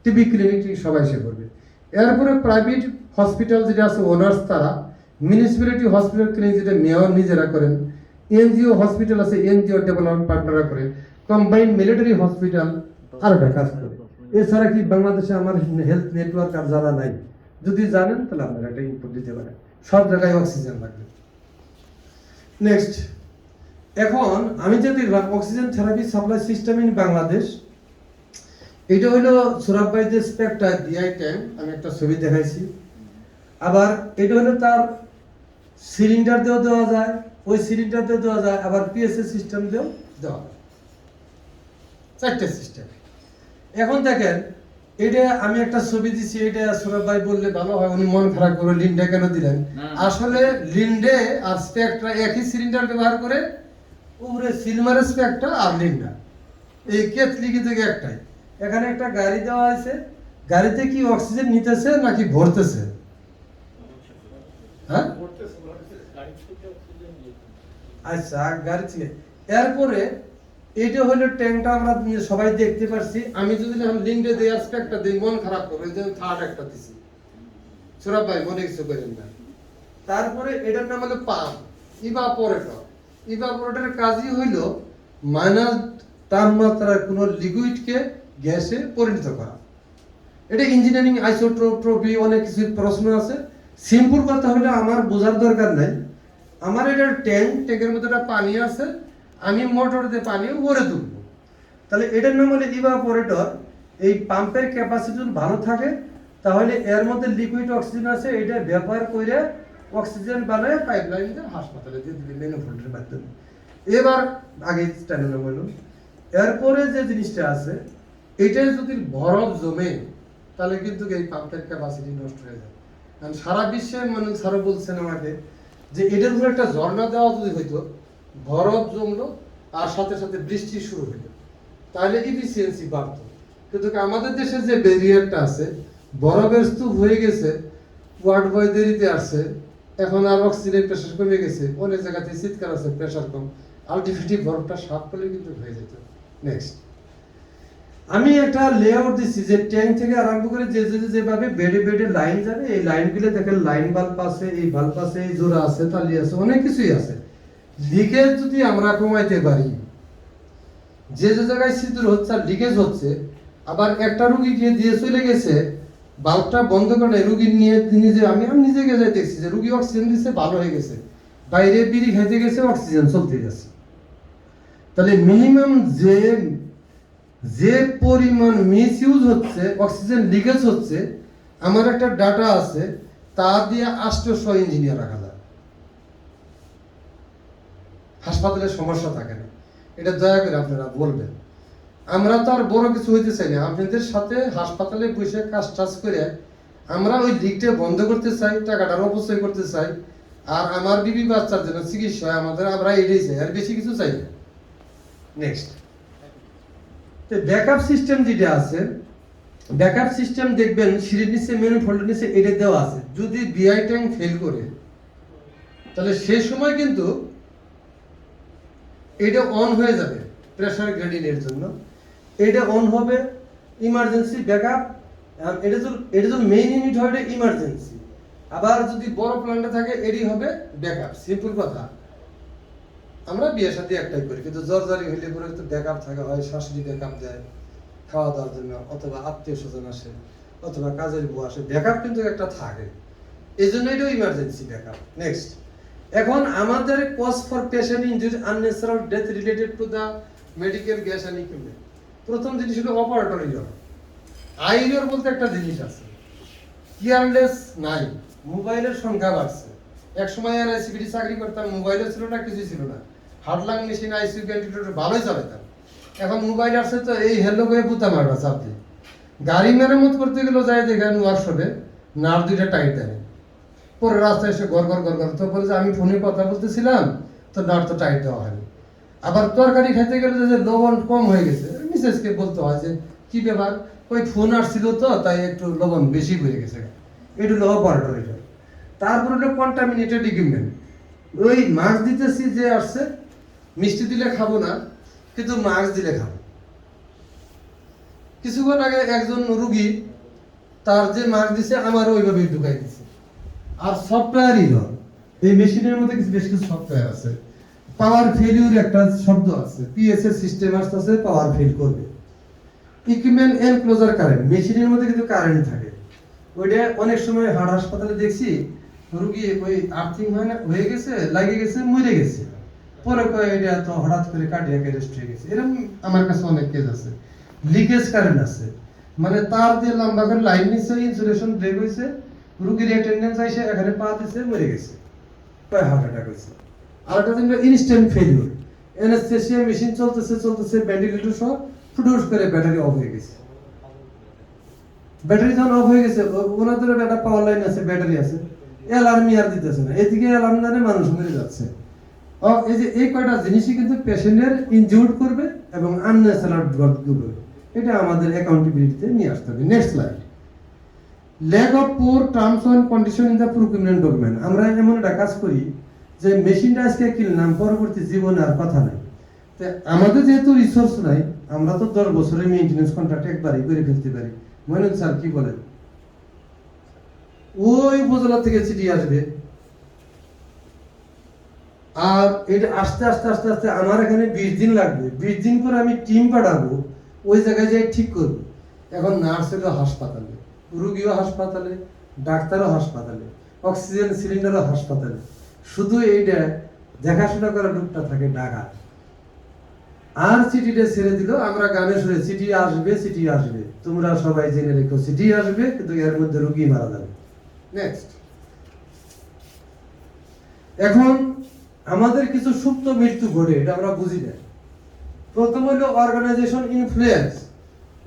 টিবি ক্লিনিক সবাই সে করবে। এরপরে প্রাইভেট হসপিটাল যেটা আছে ওনার্স তারা, মিউনিসিপ্যালিটি হসপিটাল ক্লিনিক যেটা মেয়র নিজেরা করেন, এনজিও হসপিটাল আছে এনজিও ডেভেলপমেন্ট পার্টনাররা করে, কম্বাইন্ড মিলিটারি হসপিটাল আরেকটা কাজ করে। এছাড়া কি বাংলাদেশে আমার হেলথ নেটওয়ার্ক আর যারা নাই, যদি জানেন তাহলে আপনারা একটা ইনপুট দিতে পারেন। সব জায়গায় অক্সিজেন লাগবে। নেক্সট, এখন আমি যে দেখলাম oxygen therapy supply system in Bangladesh, এটা হলো সুরাব ভাই যে স্পেকটা ডিআই ট্যাঙ্ক, আমি একটা ছবি দেখাইছি। আবার এটা হলো তার সিলিন্ডার দিয়েও দেওয়া যায়, ওই সিলিন্ডার দিয়েও দেওয়া যায়, আবার পিএসএ সিস্টেম দিয়েও দেওয়া যায়, 4টে সিস্টেম। এখন দেখেন, এটা আমি একটা ছবি দিছি, এটা সুরাব ভাই বললে ভালো হয়, উনি মন খারাপ করে লিন্ডে কেন দিলেন। আসলে লিন্ডে আর স্পেকটা একই সিলিন্ডার ব্যবহার করে, উপরে সিলমারের স্পেকটা আর লিন্ডা, এই কেতলিকি থেকে একটাই। এখানে একটা গাড়ি দেওয়া আছে, গাড়িতে কি অক্সিজেন নিতেছে নাকি ভরতেছে? হ্যাঁ, আচ্ছা গাড়ি থেকে। এরপরে এটা হলো ট্যাঙ্কটা আমরা সবাই দেখতে পাচ্ছি। আমি যদি লিঙ্কে দেই অ্যাসপেক্টটা দেই, মন খারাপ করবে যে থার্ড একটা দিছি, সুরাব ভাই মনে কিছু করেন না। তারপরে এটার নাম হলো পাম্প, ইভাপোরেটর। ইভাপোরেটরের কাজই হইল মাইনাস তাপমাত্রার কোনো লিকুইডকে গ্যাসে পরিণত করা। এটা ইঞ্জিনিয়ারিং আইসোট্রপি অনেক কিছু প্রশ্ন আছে। সিম্পল কথা হলে আমার বোঝার দরকার নাই, আমার এটা ট্যাঙ্কের মধ্যে একটা পানি আছে, আমি মোটর দিয়ে পানি ভরে তুলবো, তাহলে এটার নাম হলো ইভাপোরেটর। এই পাম্পের ক্যাপাসিটি ভালো থাকে তাহলে এর মধ্যে লিকুইড অক্সিজেন আছে, এটা ব্যবহার করে অক্সিজেন বানায় পাইপলাইন দিয়ে হাসপাতালে দিয়ে দিবে ম্যানুফ্যাকচারের মাধ্যমে। এবার আগে টাইনে বলল, এরপরে যে জিনিসটা আছে, এটা যদি বরফ জমে তাহলে কিন্তু এই পাম্পের ক্যাপাসিটি নষ্ট হয়ে যায়। কারণ সারা বিশ্বে মানুষ স্যারও বলছেন আমাকে যে এটার উপরে একটা ঝর্ণা দেওয়া যদি হইতো, বরফ জমলো আর সাথে সাথে বৃষ্টি শুরু হইতো, তাহলে ইফিসিয়েন্সি বাড়তো। কিন্তু আমাদের দেশে যে ব্যারিয়ারটা আছে, বরফের স্তূপ হয়ে গেছে, ওয়ার্ড বয় দেরিতে আসছে, এখন আর অক্সিজেনের প্রেশার কমে গেছে, অনেক জায়গাতে চিৎকার আছে প্রেশার কম, আলটিমেটলি বরফটা সাফ করলে কিন্তু হয়ে যেত। নেক্সট, আমি একটা লেআউট দিচ্ছি যে ট্যাঙ্ক থেকে আরম্ভ করে যেভাবে বেডে বেডে লাইন যাবে, এই লাইনগুলো দেখেন লাইন বাল্ব আছে, এই বাল্ব আছে, এই জোড়া আছে, তালি আছে, অনেক কিছুই আছে। লিকেজ যদি আমরা কমাইতে পারি, যে জায়গায় ছিদ্র হচ্ছে আর লিকেজ হচ্ছে, আবার একটা রুগী গিয়ে দিয়ে চলে গেছে, বাল্বটা বন্ধ করে রুগী নিয়ে নিজে, আমি নিজে গিয়ে দেখছি যে রুগী অক্সিজেন দিচ্ছে, ভালো হয়ে গেছে, বাইরে বিড়ি খাইতে গেছে, অক্সিজেন চলতে গেছে। তাহলে মিনিমাম যে পরিমাণ মিস ইউজ হচ্ছে, অক্সিজেন লিকেজ হচ্ছে, আমার একটা ডাটা আছে, তা দিয়ে 800 ইঞ্জিনিয়ার রাখা যায়, হাসপাতালে সমস্যা থাকে না। এটা দয়া করে আপনারা বলবেন। আমরা তো আর বড় কিছু হইতে চাই না, আপনাদের সাথে হাসপাতালে বসে কাজ টাজ করে আমরা ওই লিকটা বন্ধ করতে চাই, টাকাটার অপচয় করতে চাই, আর আমার বিবি বাচ্চার জন্য চিকিৎসা হয় আমাদের, আমরা এটাই চাই, আর বেশি কিছু চাই না। নেক্সট, ব্যাকআপ সিস্টেম যেটা আছে, ব্যাকআপ সিস্টেম দেখবেন সিঁড়ির নিচে, মেনু ফোল্ডের নিচে এটা দেওয়া আছে। যদি বিআই ট্যাঙ্ক ফেল করে তাহলে সেই সময় কিন্তু এটা অন হয়ে যাবে প্রেসার গ্রেডিংয়ের জন্য, এটা অন হবে, ইমার্জেন্সি ব্যাকআপ, এটা তো মেইন ইউনিট হবে ইমার্জেন্সি। আবার যদি বড় প্ল্যান্টে থাকে এটি হবে ব্যাকআপ। সিম্পল কথা, আমরা বিয়ে সাথে একটাই করি, কিন্তু জর্জারি হইলে পরে তো ব্যাকআপ থাকে, হয় শাশুড়ি ব্যাকআপ দেয় খাওয়া দাওয়ার জন্য, অথবা আত্মীয় স্বজন আসে, অথবা কাজের বউ আসে, ব্যাকআপ কিন্তু একটা থাকে, এই জন্য এটাও ইমার্জেন্সি ব্যাকআপ। নেক্সট, এখন আমাদের cause for patient injury unnatural death related to the medical gas and equipment. প্রথম জিনিস হলো অপারেটর ইরর। আইরর বলতে একটা জিনিস আছে, কেয়ারলেস নাই, মোবাইলের সংখ্যা বাড়ছে। এক সময় আর আইসিবিটি চাকরি করতাম, মোবাইলও ছিল না, কিছুই ছিল না, হার্টলাং মেশিন আইসিইউ ভেন্টিলেটর ভালোই চালাতাম। এখন মোবাইল আসছে তো এই হ্যালো করে বুতা মারবা চাপ দিয়ে। গাড়ি মেরামত করতে গেলেও যায় দেখেন ওয়ার্কশপে নার দুইটা টাইট দেয়, পরে রাস্তায় এসে গড় গড় গড় গড়, তো বলে যে আমি ফোনে কথা বলতেছিলাম তো নার তো টাইট দেওয়া হয়নি। আবার তরকারি খাইতে গেলে যে লবণ কম হয়ে গেছে, মিসেসকে বলতে হয় যে কি ব্যাপার, ওই ফোন আসছিল তো তাই একটু লবণ বেশি হয়ে গেছে, এটা হলো অপারেটর। এটা তারপর হলো কন্টামিনেটেড ইকুইপমেন্ট। ওই মাছ দিতেছি যে আসছে, মিষ্টি দিলে খাবো না, কিন্তু মাছ দিলে খাবো। কিছুক্ষণ আগে একজন রুগী তার যে মাছ দিছে আমার ওইভাবে ঢুকাই দিছে। আর সফটওয়্যার ইরর, এই মেশিনের মধ্যে কিছু বেশ কিছু সফটওয়্যার আছে। পাওয়ার ফেলিউর একটা শব্দ আছে, পিএসএ সিস্টেম আসতেছে পাওয়ার ফেল করবে। ইকুইপমেন্ট এনক্লোজার কারেন্ট, মেশিনের মধ্যে কিন্তু কারেন্ট থাকে, ওইটা অনেক সময় হাড় হাসপাতালে দেখছি রুগী ওই আর্থিং হয় না, হয়ে গেছে, লাগে গেছে, মরে গেছে, পরে কয় এটা তো হঠাৎ করে কার্ডিয়াক অ্যারেস্ট হয়ে গেছে। এরকম আমার কাছে অনেক কেস আছে। লিকেজ কারেন্ট আছে, মানে তার দিয়ে লম্বা করে লাইন নিচ্ছে, ইনসুলেশন ব্রেক হয়েছে, রুগীর অ্যাটেন্ডেন্স আইসে এখানে পা দিছে, মরে গেছে, কয় হার্ট অ্যাটাক হয়েছে। আর একটা জিনিস ইনস্ট্যান্ট ফেলিউর, অ্যানেস্থেসিয়া মেশিন চলতেছে চলতেছে, ভেন্টিলেটর সহ ফুটুস করে ব্যাটারি অফ হয়ে গেছে। ব্যাটারি যখন অফ হয়ে গেছে, ওনাদের একটা পাওয়ার লাইন আছে, ব্যাটারি আছে, অ্যালার্মই আর দিতেছে না, এদিকে অ্যালার্ম জানে মানুষ মরে যাচ্ছে। এই যে এই কয়টা জিনিসই কিন্তু পেশেন্টের ইনজিউর্ড করবে এবং আনন্যাচারাল ডেথ করবে, এটা আমাদের অ্যাকাউন্টেবিলিটিতে নিয়ে আসতে হবে। নেক্সট স্লাইড, ল্যাক অফ পুর terms and condition in the procurement document. আমরা এমন একটা কাজ করি যে মেশিনটা আজকে কিনলাম, পরবর্তী জীবনে আর কথা নাই। তো আমাদের যেহেতু রিসোর্স নাই, আমরা তো 10 বছরের মেইনটেনেন্স কন্ট্রাক্ট একবারই করে ফেলতে পারি। মইনুল স্যার কি বলেন? ওই উপজেলা থেকে চিঠি আসবে, আর এটা আস্তে আস্তে আস্তে আস্তে আমার এখানে 20 দিন লাগবে, 20 দিন পরে আমি টিম পাঠাবো, ওই জায়গায় যাই ঠিক করবো। এখন নার্স হলো হাসপাতালে, রুগীও হাসপাতালে, ডাক্তারও হাসপাতালে, অক্সিজেন সিলিন্ডারও হাসপাতালে, শুধু এইটা দেখাশোনা করা লোকটা থাকে ঢাকা। আর চিঠিটা ছেড়ে দিল, আমরা গানে শুনে চিঠি আসবে, চিঠি আসবে, তোমরা সবাই জেনে রেখো চিঠি আসবে, কিন্তু এর মধ্যে রুগী মারা যাবে। নেক্সট, এখন আমাদের কিছু সুপ্ত মৃত্যু ঘটে, এটা আমরা বুঝি না। প্রথম হলো অর্গানাইজেশন ইনফ্লুয়েন্স।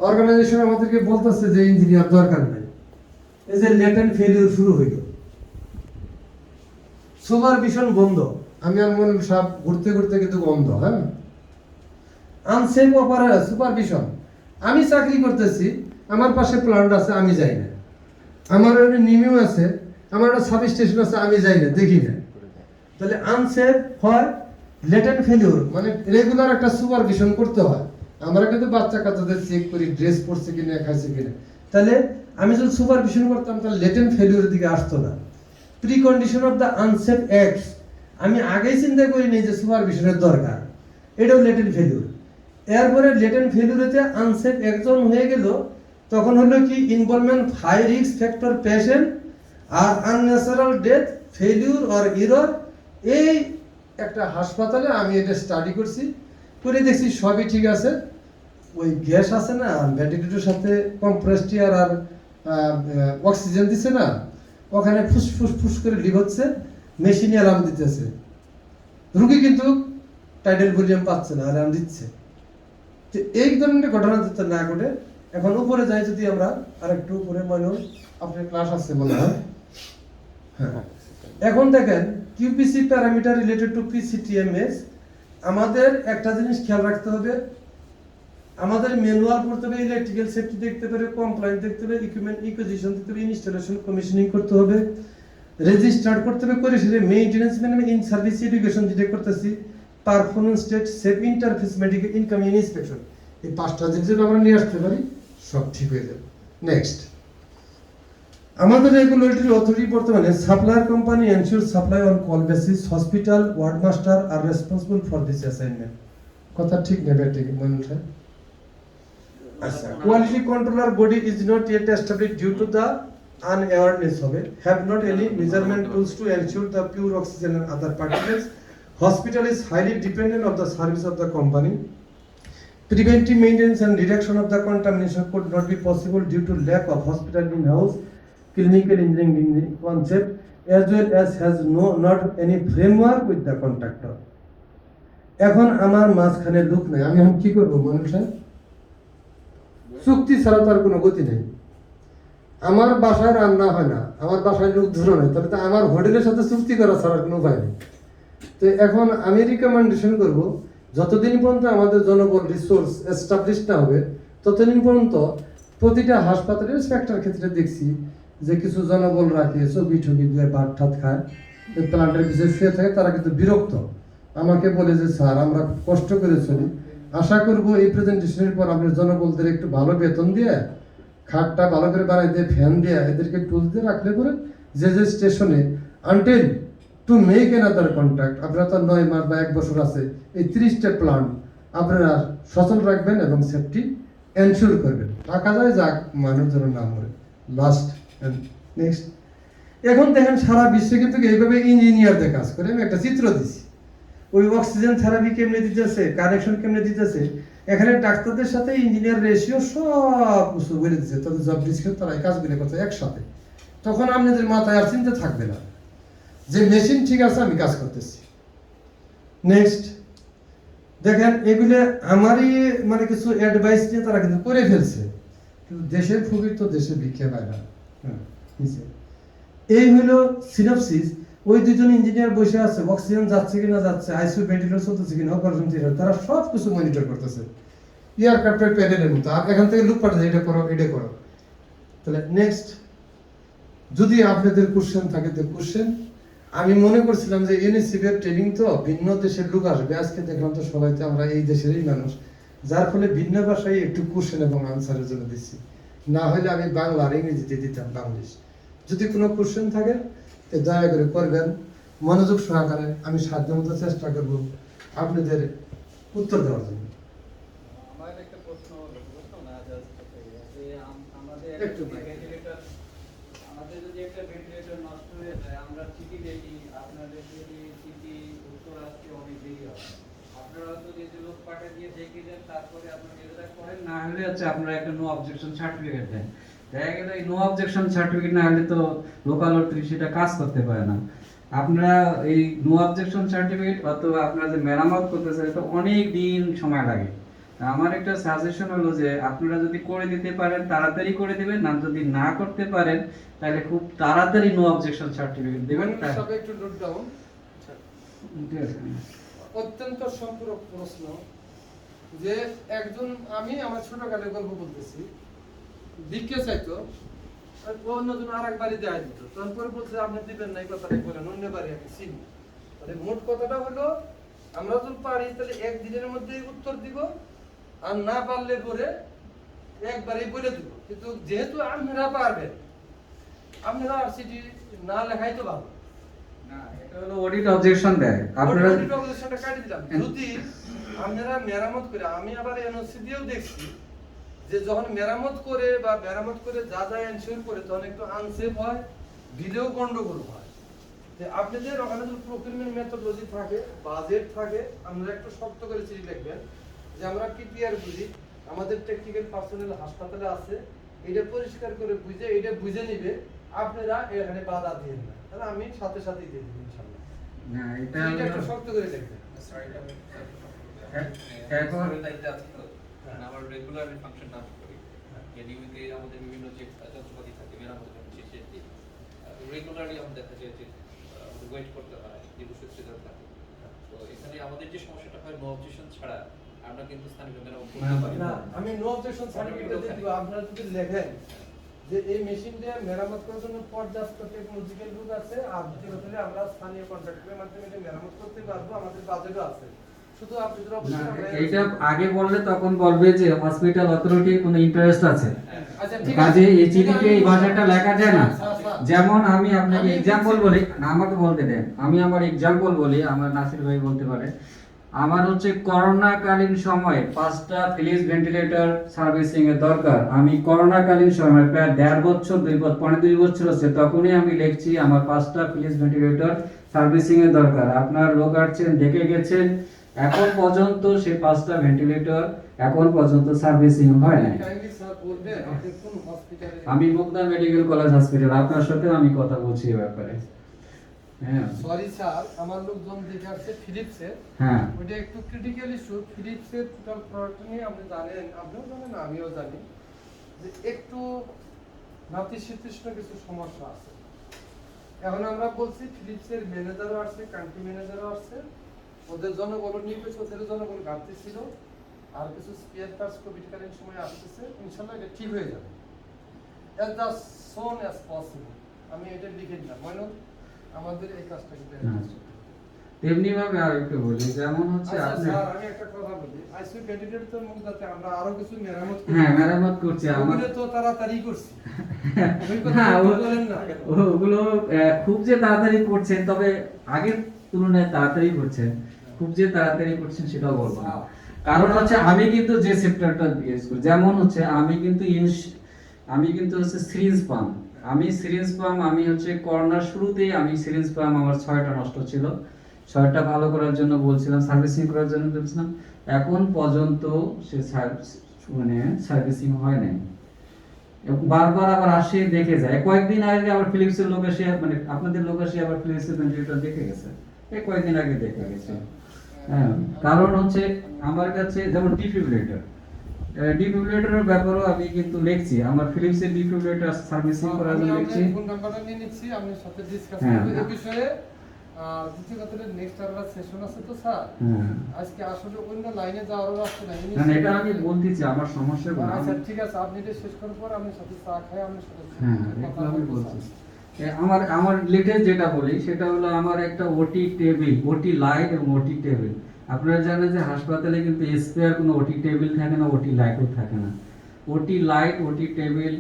অর্গানাইজেশন আমাদেরকে বলতেছে যে ইঞ্জিনিয়ার দরকার নাই, এই যে লেটেন্ট ফেলিউর শুরু হইল, সুপারভিশন বন্ধ। আমি আর মনে সব ঘুরতে ঘুরতে কিন্তু বন্ধ। হ্যাঁ, আনসেফ সুপারভিশন। আমি চাকরি করতেছি, আমার পাশে প্ল্যান্ট আছে, আমি যাই না। আমার নিমিও আছে, আমার একটা সাব স্টেশন আছে, আমি যাই না, দেখি না। তাহলে আনসেফ হয়, লেটেন্ট ফেলিউর, মানে রেগুলার একটা সুপারভিশন করতে হয়। আমরা কিন্তু বাচ্চা কাচ্চাদের চেক করি, ড্রেস পরছে কিনা, খাইছে কিনা। তাহলে আমি যদি সুপারভিশন করতাম, তাহলে লেটেন্ট ফেলিউরের দিকে আসতো না। Precondition of the unsafe acts, আমি আগেই চিন্তা করি নি যে সুপারভিশনের দরকার, এটাও লেটেন্ট ফেলিউর। এরপরে লেটেন্ট ফেলিউরেতে আনসেফ একজন হয়ে গেল, তখন হলো কি involvement high risk factor patient আর unnatural death, failure or error. এই একটা হাসপাতালে আমি এটা স্টাডি করছি, করে দেখছি সবই ঠিক আছে। ওই গ্যাস আছে না, ভেন্টিলেটরের সাথে কম্প্রেসড এয়ার আর অক্সিজেন দিচ্ছে না, ওখানে ফুস ফুস ফুস করে লিক হচ্ছে, মেশিনে অ্যালার্ম দিতেছে, রুগী কিন্তু টাইডাল ভলিউম পাচ্ছে না, অ্যালার্ম দিচ্ছে। তো এই ধরনের ঘটনা যাতে না ঘটে। এখন উপরে যাই যদি আমরা, আরেকটু উপরে মনে আপনার ক্লাস আছে মনে হয়। হ্যাঁ, এখন দেখেন কিউপিসি প্যারামিটার রিলেটেড টু পিসিটিএমএস। আমাদের একটা জিনিস খেয়াল রাখতে হবে, আমাদের ম্যানুয়াল পড়তে হবে, ইলেকট্রিক্যাল সেফটি দেখতে হবে, কমপ্লায়েন্স দেখতে হবে, ইকুইপমেন্ট ইকুইজিশন দেখতে হবে, ইনস্টলেশন কমিশনিং করতে হবে, রেজিস্টার্ড করতে হবে, করে সেটা মেইনটেনেন্স মানে ইন সার্ভিস এডুকেশন যেটা করতেছি, performance test, safe interface, medical income inspection. এই 5টা জিনিস আমরা নিয়ে আসতে পারি, সব ঠিক হয়ে যাবে। নেক্সট, আমাদের রেগুলেটরি অথরিটি বর্তমানে supplier company ensure supply on call basis, hospital word master R responsible for this assignment. কথা ঠিক নেবে ঠিক মনে হয়। আচ্ছা, quality controller body is not yet established due to the unawareness of it, have not any measurement tools to ensure the pure oxygen and other particles. Hospital is highly dependent on the service of the company. Preventive maintenance and reduction of the contamination could not be possible due to lack of hospital in-house clinical engineering concept, as well as has not any framework with the contractor. এখন আমার মাঝখানে লোক নেই, আমি এখন কি করবো মানুষের? চুক্তি ছাড়া তার কোনো গতি নেই। আমার বাসায় রান্না হয় না, আমার বাসায় লোক ধরো নাই, তাহলে তো আমার হোটেলের সাথে চুক্তি করা ছাড়ার কোনো উপায় নেই। তো এখন আমি রিকমেন্ডেশন করব, যতদিন পর্যন্ত আমাদের জনবল রিসোর্স এস্টাবলিশ না হবে ততদিন পর্যন্ত প্রতিটা হাসপাতালের স্পেক্টার ক্ষেত্রে দেখছি যে কিছু জনবল রাখে ছবি টবি দিয়ে ভাত ঠাত খায়, প্লান্টের পিছিয়ে শুয়ে থাকে, তারা কিন্তু বিরক্ত। আমাকে বলে যে স্যার আমরা খুব কষ্ট করে চলি, আশা করব এই প্রেজেন্টেশনের পর আপনার জনবলদের একটু ভালো বেতন দিয়ে, খাটটা ভালো করে বানাই দিয়ে, ফ্যান দিয়ে, এদেরকে টুলস দিয়ে রাখলে পরে যে যে স্টেশনে until to make another contract, আপনারা তো 9 মাস বা 1 বছর আছে, এই 30টা প্ল্যান আপনারা সচল রাখবেন এবং সেফটি এনশিওর করবেন। টাকা যায় যাক, মানুষজনের নাম মরে। লাস্ট এন্ড নেক্সট, এখন দেখেন সারা বিশ্বে কিন্তু এইভাবে ইঞ্জিনিয়ারদের কাজ করে। আমি একটা চিত্র দিছি, ওই অক্সিজেন থেরাপি কেমনে দিতেছে, কানেকশন কেমনে দিতেছে, এখানে ডাক্তারদের সাথে ইঞ্জিনিয়ার রেশিও সব কিছু বলে দিচ্ছে, তাদের জব ডিসক্রিপশন তারা এই কাজগুলো করছে একসাথে। তখন আপনাদের মাথায় আর চিন্তা থাকবে না যে মেশিন ঠিক আছে, আমি কাজ করতেছি। নেক্সট দেখেন, এগুলো আমারই মানে কিছু অ্যাডভাইস নিয়ে তারা কিন্তু করে ফেলছে, কিন্তু দেশের ফুকির তো দেশে ভিক্ষে পায় না। এই হলো সিনপসিস। ওই দুজন ইঞ্জিনিয়ার বসে আছে, অক্সিজেন যাচ্ছে কিনা যাচ্ছে, আইসিইউ ভেন্টিলেটর চলতেছে কিনা, অপারেশন থিয়েটার, তারা সব কিছু মনিটর করতেছে এয়ারক্রাফটের প্যানেলের মতো। আর এখান থেকে লুক পাঠাচ্ছে, এটা করো এটা করো। তাহলে নেক্সট, যদি আপনাদের কোশ্চেন থাকে তো কোশ্চেন। আমি মনে করছিলাম যে এনএসসিবি এর ট্রেনিং তো ভিন্ন দেশের লোক আসবে, আজকে দেখলাম তো সবাই তো আমরা এই দেশেরই মানুষ, যার ফলে ভিন্ন ভাষায় একটু কোশ্চেন এবং আনসারের জন্য দিচ্ছি। না হলে আমি বাংলা আর ইংরেজিতে দিতাম বাংলিশ। যদি কোনো কোশ্চেন থাকে দয়া করে করবেন মনোযোগ সহকারে, আমি সাধ্যমতো চেষ্টা করব আপনাদের উত্তর দেওয়ার জন্য। আমার একটা প্রশ্ন হলো, বুঝতো না জাস্ট যে আমাদের একটু আমাদের যদি একটা ভেন্টিলেটর নষ্ট হয়ে যায়, আমরা চিঠি দেখি, আপনাদের যদি চিঠি উত্তর আসতে অনেক দেরি হয়, আপনারা তো যে লোক পাঠিয়ে দিয়ে দেখে দেন, তারপরে আপনারা নিজেরা করেন, না হলে হচ্ছে আপনারা একটা নো অবজেকশন সার্টিফিকেট দেন। দেখা গেল এই নো অবজেকশন সার্টিফিকেট না হলে তো লোকাল অথরিটি সেটা কাজ করতে পারে না। আপনারা এই নো অবজেকশন সার্টিফিকেট অথবা আপনারা যে মেরামত করতেছেন, এটা অনেক দিন সময় লাগে। আমার একটা সাজেশন হলো যে আপনারা যদি করে দিতে পারেন তাড়াতাড়ি করে দিবেন, না যদি না করতে পারেন তাহলে খুব তাড়াতাড়ি নো অবজেকশন সার্টিফিকেট দিবেন। সবাই একটু নোট ডাউন। ঠিক আছে। অত্যন্ত সম্পূরক প্রশ্ন, যে একজন, আমি আমার ছোটকালে গল্প বলতেছি, ভিক্ষে চাইতো, আর অন্যজন আর এক বাড়ি দেয় দিত, তারপরে বলছে আপনি দিবেন না, এই কথাটাই বলেন, অন্য বাড়ি আমি চিনি। তাহলে মোট কথাটা হলো, আমরা যদি পারি তাহলে একদিনের মধ্যেই উত্তর দিব, আর না পারলে পরে একবারেই বলে দিব। কিন্তু যেহেতু আপনারা পারবেন, আপনারা আর চিঠি না লেখাই তো ভালো। না, এটা হলো অডিট অবজেকশন দেয়। আপনারা অডিট অবজেকশনটা কাটি দিলাম। যদি আপনারা মেরামত করে, আমি আবার এনওসি দিয়েও দেখছি যে যখন মেরামত করে বা মেরামত করে যা যা এনশিওর করে, তখন একটু আনসেফ হয়, দিলেও গন্ডগোল হয়। যে আপনাদের ওখানে যদি প্রকিউরমেন্ট মেথডোলজি থাকে, বাজেট থাকে, আমরা একটু শক্ত করে চিঠি লিখবেন যে আমরা পিপিআর বুঝি, আমাদের টেকনিক্যাল পার্সোনাল হাসপাতালে আছে, এটা পরিষ্কার করে বুঝে এটা বুঝে নিবে, আপনারা এখানে বাধা দিয়ে না, তাহলে আমি সাথে সাথেই দিয়ে দেবো ইনশাআল্লাহ। না, এটা এটা একটু শক্ত করে লিখবেন। এখন আমার রেগুলার ফাংশন না করি, এডিউতে আমাদের বিভিন্ন যে যন্ত্রপাতি থাকে মেরামতের জন্য সেটি রেগুলারলি আমাদের দেখা যায় যে ওয়েট করতে হয়, দীর্ঘসূত্রে থাকে। তো এখানে আমাদের যে সমস্যাটা হয়, নো অবজেকশন ছাড়া আমরা কিন্তু স্থানীয় মেরামত করতে পারি না, না। আমি নো অবজেকশন সার্টিফিকেট দিব, আপনারা যদি লেখেন যে এই মেশিন দিয়ে মেরামত করার জন্য পর্যাপ্ত টেকনোলজিক্যাল রুট আছে, আর যদি হলে আমরা স্থানীয় কন্ট্রাক্টরের মাধ্যমে এটা মেরামত করতে পারবো, আমাদের বাজেটও আছে, শুধু আপনি যদি না, অবশ্যই আমরা- এইটা আগে বললে তখন বলবে যে হসপিটাল অথরিটির কোনো ইন্টারেস্ট আছে। আচ্ছা, ঠিক কাজে আছে। এই চিঠিতে এই ভাষাটা লেখা যায় না। স্যার। যেমন আমি আপনাকে আমি এক্সাম্পল বলছি- বলি, না, আমাকে বলতে দেন, আমি আমার এক্সাম্পল বলি, আমার নাসির ভাই বলতে পারে। আমার হচ্ছে করোনাকালীন সময়ে 5টা ফিলিপস ভেন্টিলেটর সার্ভিসিং এর দরকার। আমি করোনাকালীন সময় প্রায় 1.5 বছর 2 বছর হচ্ছে, তখনই আমি লিখছি আমার 5টা ফিলিপস ভেন্টিলেটর সার্ভিসিং এর দরকার। আপনার লোক আসছেন, দেখে গেছেন, এখন পর্যন্ত সেই 5টা ভেন্টিলেটর এখন পর্যন্ত সার্ভিসিং হয় নাই। Kindly স্যার বলবেন আপনি কোন হসপিটালে? আমি মুগদা মেডিকেল কলেজ হসপিটাল, আপনার সাথে আমি কথা বলছি এই ব্যাপারে। হ্যাঁ সরি স্যার, আমার লোকজন দেখে আসছে ফিলিপসের। হ্যাঁ ওইটা একটু ক্রিটিক্যাল ইস্যু। ফিলিপসের টোটাল প্রোডাক্ট নিয়ে আপনি জানেন, আপনিও জানেন, আমিও জানি যে একটু নাতিশীতোষ্ণ কিছু সমস্যা আছে। এখন আমরা বলছি ফিলিপসের ম্যানেজারও আসছে, কান্ট্রি ম্যানেজারও আসছে, ওদের জনগণ নিয়ে গেছে, ওদের জনগণ ঘাটতি ছিল, আর কিছু স্পেয়ার পার্টস কোভিডকালীন সময় আসতেছে, ইনশাল্লাহ এটা ঠিক হয়ে যাবে as the soon as possible. আমি এটা লিখে দিলাম, মানে আমাদের এই কাজটা কিন্তু তেমনি ভাবে আর একটু বলি, যেমন হচ্ছে আচ্ছা আপনি স্যার, আমি একটা কথা বলি, আইসিইউ ক্যান্ডিডেট তো মুগদাতে আমরা আরো কিছু মেরামত করি। হ্যাঁ মেরামত করছে আমার। ওগুলো তো তাড়াতাড়ি করছি। ওই কথা হ্যাঁ, একটু ও- বলেন না। ওগুলো খুব যে তাড়াতাড়ি করছেন, তবে আগের তুলনায় তাড়াতাড়ি করছেন, খুব যে তাড়াতাড়ি করছেন সেটাও বলবো না। কারণ হচ্ছে আমি কিন্তু যে সেক্টরটা ইউজ করি, যেমন হচ্ছে আমি কিন্তু হচ্ছে সিরিঞ্জ পাম্প, আমি হচ্ছে করোনার শুরুতেই আমি সিরিঞ্জ পাম্প আমার 6টা নষ্ট ছিল, 6টা ভালো করার জন্য বলছিলাম, সার্ভিসিং করার জন্য বলছিলাম, এখন পর্যন্ত সে সার্ভিসিং হয় নাই। এবং বারবার আবার আসে দেখে যায়। কয়েকদিন আগে আবার ফিলিপসের লোক এসে, মানে আপনাদের লোক এসে আবার ফিলিপসের ভেন্টিলেটর দেখে গেছে, এই কয়েকদিন আগে দেখে গেছে। হ্যাঁ, কারণ হচ্ছে আমার কাছে যেমন ডিফিব্রিলেটরের ব্যাপারেও আমি কিন্তু লিখছি, আমার ফিলিপসের ডিফিব্রিলেটর সার্ভিসিং করার জন্য আমি লিখছি। আপনার ফোন নাম্বারটা নিয়ে নিচ্ছি, আপনার সাথে ডিসকাস হ্যাঁ। করব এই বিষয়ে। আর দ্বিতীয় কথা, নেক্সট আবার সেশন আছে তো স্যার, হ্যাঁ, আজকে আসলে অন্য লাইনে যাওয়ার রাস্তা নাই। না না, এটা আমি বলতেছি আমার সমস্যা কোনো। আচ্ছা ঠিক আছে, আপনি এটা শেষ করার পর আমি সাথে চা খাই, আপনার সাথে হ্যাঁ, কথা এটা আমি বলবো, বলছি। স্যার। আমার লেটেস্ট যেটা বলি সেটা হলো আমার একটা ওটি টেবিল, ওটি লাইট এবং ওটি টেবিল। আপনারা জানেন যে হাসপাতালে কিন্তু স্পেয়ার কোনো ওটি টেবিল থাকে না, ওটি লাইটও থাকে না। ওটি লাইট, ওটি টেবিল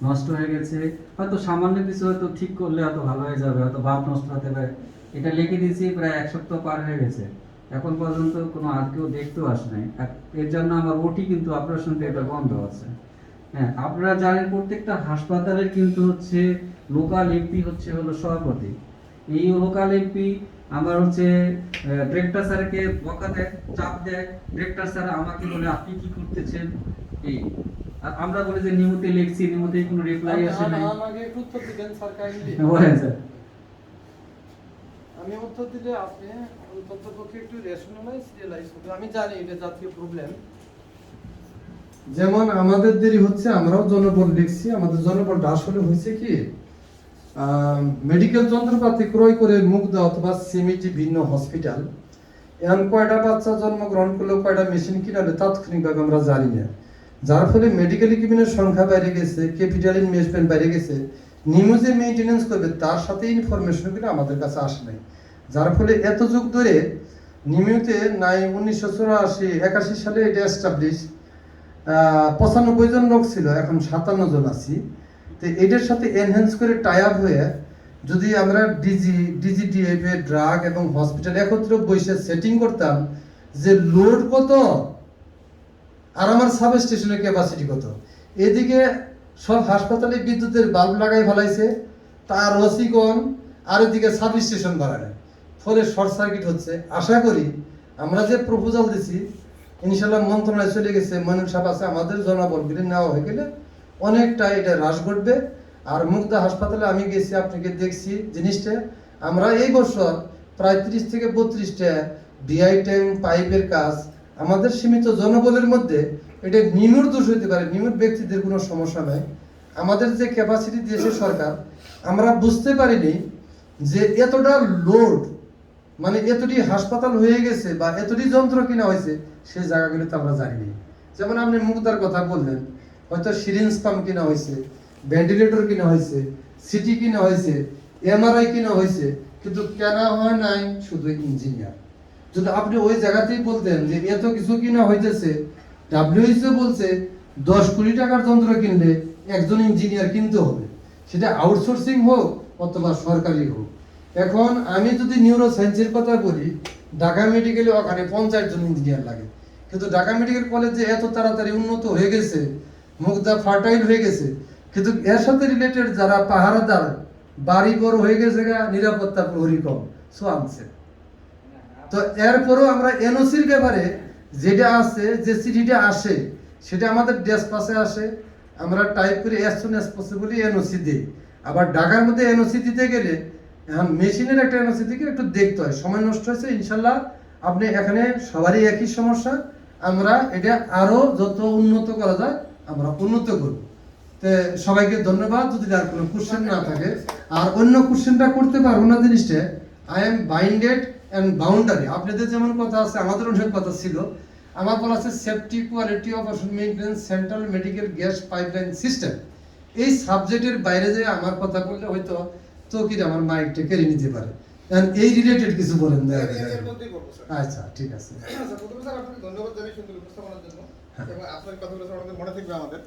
নষ্ট হয়ে গেছে, হয়তো সামান্য কিছু হয়তো ঠিক করলে হয়তো ভালো হয়ে যাবে, হয়তো বাল্ব নষ্ট হতে পারে। এটা লিখে দিয়েছি, প্রায় 1 সপ্তাহ পার হয়ে গেছে, এখন পর্যন্ত কোনো আর কেউ দেখতেও আসে নাই। এর জন্য আমার ওটি কিন্তু অপারেশন থিয়েটার বন্ধ আছে। হ্যাঁ, আপনারা জানেন প্রত্যেকটা হাসপাতালের কিন্তু হচ্ছে লোকাল এমপি হচ্ছে হলো সভাপতি। এই লোকাল এমপি আমার হচ্ছে ডিরেক্টর স্যারকে বকা দেয়, চাপ দেয়, ডিরেক্টর স্যার আমাকে বলে আপনি কি করতেছেন এই, আর আমরা বলি যে নিয়মিত লিখছি, নিয়মিত কোনো রিপ্লাই আসে নাই। আমাকে একটু উত্তর দিবেন স্যার কাইন্ডলি। বলেন স্যার। আমি উত্তর দিলে আপনি অন্তত পক্ষে একটু রেশনালাইজ রিয়েলাইজ করবেন। আমি জানি এটা জাতীয় প্রবলেম। যেমন আমাদের দেরি হচ্ছে, আমরাও জনবল লিখছি, আমাদের জনবলটা আসলে হয়েছে কি মেডিকেল যন্ত্রপাতি ক্রয় করে মুগদা অথবা সিমিটি ভিন্ন হসপিটাল এমন কয়টা বাচ্চা জন্মগ্রহণ করলেও কয়টা মেশিন কিনালে তাৎক্ষণিকভাবে আমরা জানি না, যার ফলে মেডিকেল ইকুইপমেন্টের সংখ্যা বাইরে গেছে, ক্যাপিটাল ইনভেস্টমেন্ট বাইরে গেছে, নিমু যে মেইনটেনেন্স করবে তার সাথে ইনফরমেশনগুলো আমাদের কাছে আসে নাই, যার ফলে এত যুগ ধরে নিমিউতে নাই 1984-81 সালে এটা এস্টাবলিশ 95 জন লোক ছিল, এখন 57 জন আছি। তো এটার সাথে এনহ্যান্স করে টাই আপ হয়ে যদি আমরা ডিজিডিএফ এর ড্রাগ এবং হসপিটাল একত্রে বসে সেটিং করতাম যে লোড কত আর আমার সাব স্টেশনের ক্যাপাসিটি কত, এদিকে সব হাসপাতালে বিদ্যুতের বাল্ব লাগাই ফেলাইছে, তার রসিকন, আর এদিকে সাব স্টেশন বাড়ায়, ফলে শর্ট সার্কিট হচ্ছে। আশা করি আমরা যে প্রপোজাল দিছি ইনশাল্লাহ মন্ত্রণালয় চলে গেছে, মনির সাহেব আছে, আমাদের জনবলগুলি নেওয়া হয়ে গেলে অনেকটা এটা হ্রাস ঘটবে। আর মুগদা হাসপাতালে আমি গেছি, আপনাকে দেখছি জিনিসটা, আমরা এই বছর প্রায় 30 থেকে 32টা ভিআই ট্যাঙ্ক পাইপের কাজ আমাদের সীমিত জনবলের মধ্যে, এটা নিমুর দোষ হতে পারে, নিমুর ব্যক্তিদের কোনো সমস্যা নাই, আমাদের যে ক্যাপাসিটি দিয়েছে সরকার, আমরা বুঝতে পারিনি যে এতটা লোড, মানে এতটি হাসপাতাল হয়ে গেছে বা এতটি যন্ত্র কিনা হয়েছে সেই জায়গাগুলিতে আমরা জানিনি। যেমন আপনি মুগদার কথা বললেন, হয়তো সিরিঞ্জ পাম্প কিনা হয়েছে, ভেন্টিলেটর কিনা হয়েছে, সিটি কিনা হয়েছে, এমআরআই কিনা হয়েছে, কিন্তু কেনা হয় নাই শুধু ইঞ্জিনিয়ার। যদি আপনি ওই জায়গাতেই বলতেন যে এত কিছু কিনা হইতেছে, WHO বলছে 10 কোটি টাকার যন্ত্র কিনলে একজন ইঞ্জিনিয়ার কিনতে হবে, সেটা আউটসোর্সিং হোক অথবা সরকারি হোক। এখন আমি যদি নিউরো সায়েন্সের কথা বলি, ঢাকা মেডিকেলে ওখানে 50 জন ইঞ্জিনিয়ার লাগে, কিন্তু ঢাকা মেডিকেল কলেজ যে এত তাড়াতাড়ি উন্নত হয়ে গেছে, মুগ্ধা ফার্টাইল হয়ে গেছে, কিন্তু এর সাথে রিলেটেড যারা পাহারাদার বাড়ি বড় হয়ে গেছে, নিরাপত্তা প্রহরী কম, সো আনছে। তো এরপরও আমরা এনওসির ব্যাপারে যেটা আছে, যে চিঠিটা আসে সেটা আমাদের ডেস্ক পাশে আসে, আমরা টাইপ করে as soon as possibly NOC দিই। আবার ঢাকার মধ্যে এনওসি দিতে গেলে এখন মেশিনের একটা এনওসি থেকে একটু দেখতে হয়, সময় নষ্ট হয়েছে। ইনশাল্লাহ আপনি এখানে সবারই একই সমস্যা, আমরা এটা আরো যত উন্নত করা যায় আমরা উন্নত করব। তো সবাইকে ধন্যবাদ। যদি আর কোনো কোশ্চেন না থাকে, আর অন্য কোশ্চেনটা করতে পারবো না জিনিসটা, আই এম বাইন্ডেড অ্যান্ড বাউন্ডারি। আপনাদের যেমন কথা আছে আমাদের অনেক কথা ছিল। আমার বলা আছে safety quality of maintenance central medical gas pipeline system. এই সাবজেক্টের বাইরে যে আমার কথা বললে হয়তো তৌকির আমার মাইকটা কেড়ে নিতে পারে। এই রিলেটেড কিছু বলেন দয়া করে। এর মধ্যেই বলবো স্যার। আচ্ছা ঠিক আছে। আচ্ছা, প্রথমে স্যার আপনাকে ধন্যবাদ জানাই সুন্দর উপস্থাপনার জন্য, এবং আপনার কথাগুলো স্যার আমাদের মনে থাকবে আমাদের।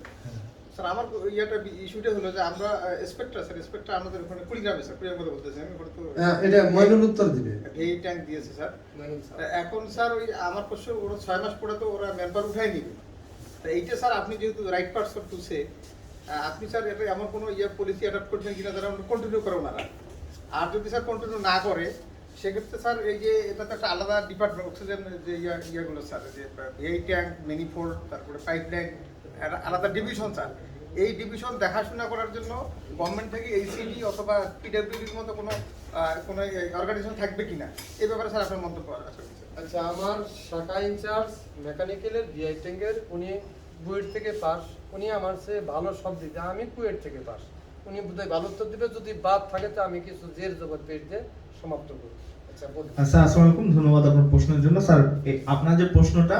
স্যার আমার ইস্যুটা হলো যে আমরা স্পেক্ট্রা আমাদের ওখানে কুড়িগ্রামে স্যার, কুড়িগ্রাম কথা বলতেছি আমি, ওখানে তো এটা মইনুল উত্তর দিবে। এই ট্যাঙ্ক দিয়েছে স্যার। এখন স্যার ওই আমার প্রশ্ন, ওরা 6 মাস পরে তো ওরা ম্যানপাওয়ার উঠাই নিবে। তা এইটা স্যার আপনি যেহেতু রাইট পারসন টু সে, আপনি স্যার এটা এমন কোনো পলিসি অ্যাডাপ্ট করছেন কিনা যারা কন্টিনিউ করে ওনারা, আর যদি স্যার কন্টিনিউ না করে সেক্ষেত্রে স্যার এই যে এটা তো একটা আলাদা ডিপার্টমেন্ট, অক্সিজেন যে ইয়াগুলো স্যার, যে এই ট্যাঙ্ক, ম্যানিফোল্ড, তারপরে পাইপ লাইন, আলাদা ডিভিশন স্যার। এই ডিভিশন দেখাশোনা করার জন্য গভর্নমেন্ট থেকে এইসিডি অথবা পিডব্লিউডির মতো কোনো অর্গানাইজেশন থাকবে কিনা, এই ব্যাপারে স্যার আপনার মন্তব্য আছে। আচ্ছা, আমার শাখা ইনচার্জ মেকানিক্যালের বিআই ট্যাঙ্কের, উনি কুয়েট থেকে পাস, উনি আমার চেয়ে ভালো সব দিতে, আমি কুয়েট থেকে পাস, উনি বোধহয় ভালো উত্তর দিবে। যদি বাদ থাকে তো আমি কিছু জের জবর পেশ দিয়ে সমাপ্ত করি। আচ্ছা বলুন। স্যার আসসালামু আলাইকুম, ধন্যবাদ আপনার প্রশ্নের জন্য। স্যার আপনার যে প্রশ্নটা,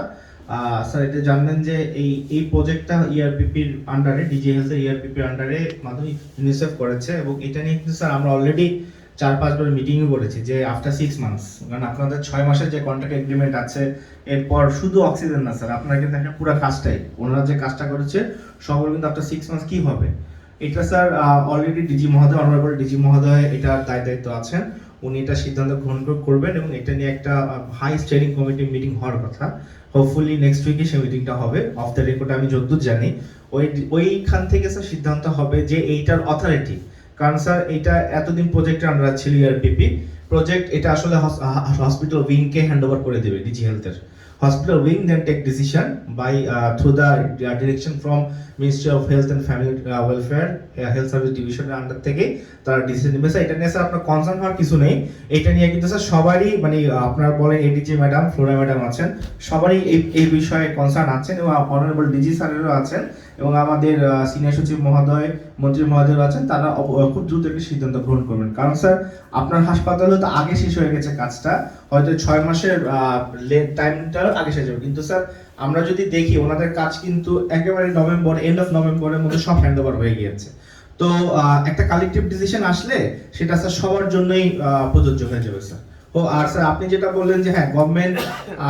স্যার এটা জানবেন যে এই প্রজেক্টটা ইআরপিপির আন্ডারে, ডিজি হেলথের ইআরপিপির আন্ডারে মাধ্যমে ইউনিসেফ করেছে, এবং এটা নিয়ে কিন্তু স্যার আমরা অলরেডি 4-5 বার মিটিংও করেছি যে আফটার 6 মান্থস, কারণ আপনাদের 6 মাসের যে কন্ট্রাক্ট এগ্রিমেন্ট আছে, এরপর শুধু অক্সিজেন না স্যার, আপনারা কিন্তু একটা পুরো কাজটাই, ওনারা যে কাজটা করেছে সবগুলো কিন্তু আফটার 6 মান্থস কি হবে এটা স্যার অলরেডি ডিজি মহোদয়, অনারেবল ডিজি মহোদয় এটার দায়িত্ব আছেন, উনি এটা সিদ্ধান্ত গ্রহণ করবেন, এবং এটা নিয়ে একটা হাই স্টিয়ারিং কমিটি মিটিং হওয়ার কথা। হোপফুলি নেক্সট উইকে সেই মিটিংটা হবে। অফ দ্য রেকর্ড আমি যতদূর জানি ওইখান থেকে স্যার সিদ্ধান্ত হবে যে এইটার অথরিটি, কারণ স্যার এটা এতদিন প্রজেক্টের আন্ডার ছিল ইআরপিপি প্রজেক্ট, এটা আসলে হসপিটাল উইংকে হ্যান্ড ওভার করে দেবে ডিজি হেলথের। Hospital wing then take decision by through the direction from Ministry of Health and Family Welfare, Health Service Division under থেকে তারা ডিসিশন নেবে। স্যার এটা নিয়ে স্যার আপনার কনসার্ন হওয়ার কিছু নেই, এটা নিয়ে কিন্তু স্যার সবারই মানে আপনার বলেন এডিজি ম্যাডাম, ফ্লোরা ম্যাডাম আছেন, সবারই এই বিষয়ে কনসার্ন আছেন, এবং অনারেবল ডিজি স্যারেরও আছেন, এবং আমাদের সিনিয়র সচিব মহোদয়, মন্ত্রী মহোদয় আছেন, তারা খুব দ্রুত একটি সিদ্ধান্ত গ্রহণ করবেন। কারণ স্যার আপনার হাসপাতালে তো আগে শেষ হয়ে গেছে কাজটা, হয়তো 6 মাসের টাইমটা আগে শেষ হবে, কিন্তু স্যার আমরা যদি দেখি ওনাদের কাজ কিন্তু একেবারে নভেম্বর, এন্ড অফ নভেম্বরের মধ্যে সব হ্যান্ড ওভার হয়ে গিয়েছে। তো একটা কালেকটিভ ডিসিশন আসলে সেটা স্যার সবার জন্যই প্রযোজ্য হয়ে যাবে স্যার। ও আর স্যার আপনি যেটা বললেন যে হ্যাঁ গভর্নমেন্ট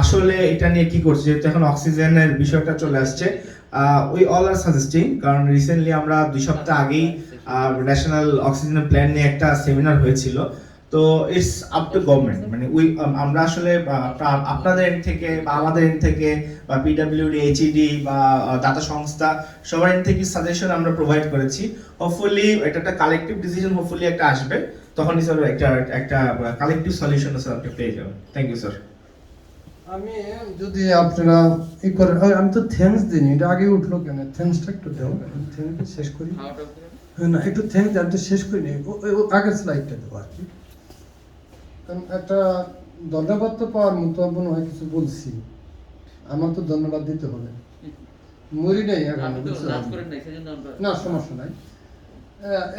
আসলে এটা নিয়ে কি করছে, যেহেতু এখন অক্সিজেনের বিষয়টা চলে আসছে, উই অল আর সাজেস্টিং, কারণ রিসেন্টলি আমরা 2 সপ্তাহ আগেই ন্যাশনাল অক্সিজেন প্ল্যান নিয়ে একটা সেমিনার হয়েছিল। তো ইটস আপ টু গভর্নমেন্ট, মানে আমরা আসলে আপনাদের এন্ড থেকে বা আমাদের এন্ড থেকে বা পিডব্লিউডি, এইচইডি বা দাতা সংস্থা সবার এন্ড থেকে সাজেশন আমরা প্রোভাইড করেছি। হোপফুলি এটা একটা কালেকটিভ ডিসিশন হোপফুলি একটা আসবে, তখনই স্যার একটা কালেকটিভ সলিউশন স্যার আপনি পেয়ে যাবেন। Thank you sir. আমি যদি আপনারা ই করেন, আমি তো থ্যাঙ্কস দিইনি, এটা আগে উঠলো কেন? থ্যাঙ্কসটা একটু দেবো, থ্যাঙ্কস শেষ করি না, একটু থ্যাঙ্কস আমি তো শেষ করি নি, আগের স্লাইডটা দেবো আর কি। কারণ একটা ধন্যবাদ তো পাওয়ার মতো মনে হয় কিছু বলছি, আমার তো ধন্যবাদ দিতে হবে। মরি নাই এখন, না সমস্যা নাই,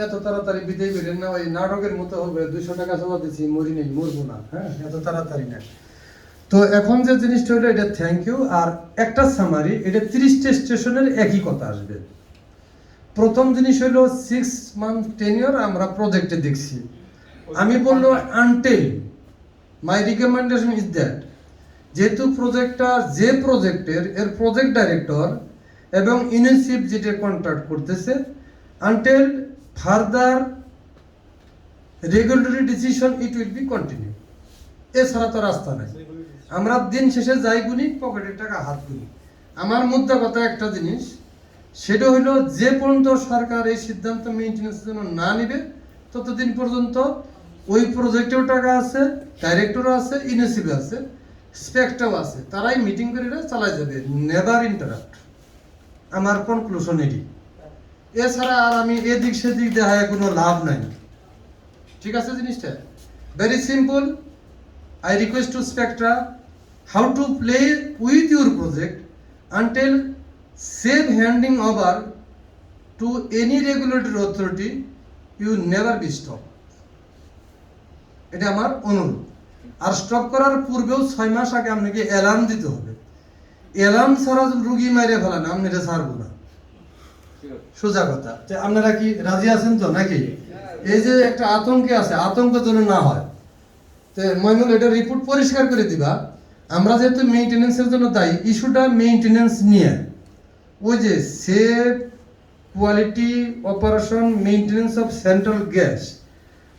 এত তাড়াতাড়ি বিদায় করেন না, ওই নাটকের মতো হবে 200 টাকা জমা দিচ্ছি, মরি নাই, মরবো না, হ্যাঁ এত তাড়াতাড়ি না। তো এখন যে জিনিসটা হলো এটা থ্যাংক ইউ। আর একটা সামারি, এটা 30টা স্টেশনের একই কথা আসবে। প্রথম জিনিস হলো 6 মান্থ টেনিয়র আমরা প্রজেক্টে দেখছি। আমি বললো until my recommendation is that যেহেতু প্রজেক্টটা যে প্রজেক্টের এর প্রজেক্ট ডাইরেক্টর এবং ইউনিসিপ যেটা কন্ট্রাক্ট করতেছে, until further regulatory decision it will be continue. এছাড়া তো রাস্তা নাই। আমরা দিন শেষে যাই গুনি, পকেটের টাকা হাত গুনি। আমার মুদ্রা কথা একটা জিনিস, সেটা হলো যে পর্যন্ত সরকার এই সিদ্ধান্ত মেইনটেন্যান্সের জন্য না নিবে ততদিন পর্যন্ত ওই প্রজেক্টেও টাকা আছে, ডাইরেক্টরও আছে, ইউনিসিপও আছে, স্পেকটাও আছে, তারাই মিটিং করে চালাই যাবে, নেভার ইন্টারাপ্ট। আমার কনক্লুশন এটি। এছাড়া আর আমি এদিক সেদিক দেখায় কোনো লাভ নাই। ঠিক আছে জিনিসটা? Very simple. I request to Spectra how to play with your project until safe handing over to any regulatory authority, you never be stopped. এটা আমার অনুরোধ। আর স্টপ করার পূর্বেও 6 মাস আগে আপনাকে অ্যালার্ম দিতে হবে। অ্যালার্ম ছাড়া রুগী মাইরে ফেলান, আপনি এটা ছাড়বো না। সোজা কথা। আপনারা কি রাজি আছেন তো নাকি? এই যে একটা আতঙ্কে আছে, আতঙ্ক যেন না হয়। মইনুল এটা রিপোর্ট পরিষ্কার করে দিবা। আমরা যেহেতু মেইনটেনেন্সের জন্য দায়ী, ইস্যুটা মেইনটেনেন্স নিয়ে, ওই যে safe quality operation maintenance of central gas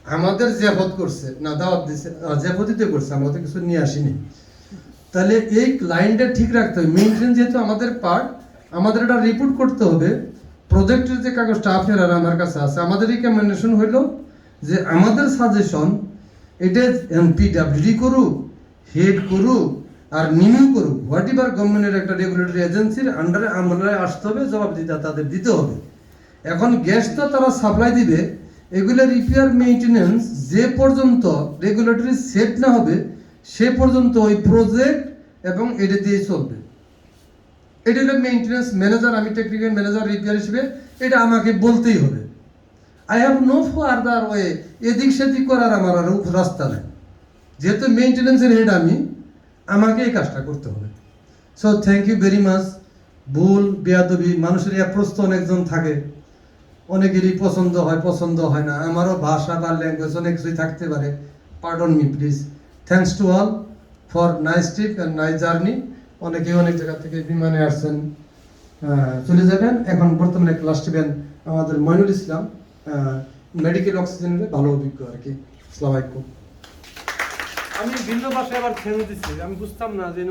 আমাদের জেফত করছে না, দাওয়াত দিচ্ছে, জেফতিতে করছে, আমরা তো কিছু নিয়ে আসিনি। তাহলে এই লাইনটা ঠিক রাখতে হবে। মেইনটেনেন্স যেহেতু আমাদের পার্ট, আমাদের এটা রিপোর্ট করতে হবে। প্রজেক্টের যে কাগজটা আপনার আর আমার কাছে আছে, আমাদের রিকমেন্ডেশন হইলো যে আমাদের সাজেশন এটা এমপিডব্লিউডি করুক, হেড করুক আর নিমিউ করুক, হোয়াট এভার গভর্নমেন্টের একটা রেগুলেটরি এজেন্সির আন্ডারে আমরা আসতে হবে, জবাবদিহিতা তাদের দিতে হবে। এখন গ্যাস তো তারা সাপ্লাই দিবে, এগুলো রিপেয়ার মেইনটেনেন্স যে পর্যন্ত রেগুলেটরি সেট না হবে সে পর্যন্ত ওই প্রজেক্ট এবং এটা দিয়ে চলবে। এটা হলো মেইনটেনেন্স ম্যানেজার, আমি টেকনিক্যাল ম্যানেজার রিপেয়ার হিসেবে এটা আমাকে বলতেই হবে। I have no further way, এদিক সেদিক করার আমার আর রাস্তা নেই। যেহেতু মেইনটেনেন্সের হেড আমি, আমাকে এই কাজটা করতে হবে। So thank you very much. ভুল বেয়াদবি, মানুষের অ্যাপ্রোচ তো অনেকজন থাকে, অনেকেরই পছন্দ হয়, পছন্দ হয় না। আমারও ভাষা বা ল্যাঙ্গুয়েজ অনেক কিছুই থাকতে পারে। Pardon me please. Thanks to all for nice trip and nice journey. অনেকে অনেক জায়গা থেকে বিমানে আসছেন, চলে যাবেন। এখন বর্তমানে ক্লাস টিবেন আমাদের মইনুল ইসলাম, মেডিকেল অক্সিজেনের ভালো অভিজ্ঞ আর কি। আসসালামু আলাইকুম। আমি ভিন্ন ভাষায় আবার ছেড়ে দিচ্ছি, আমি বুঝতাম না যেন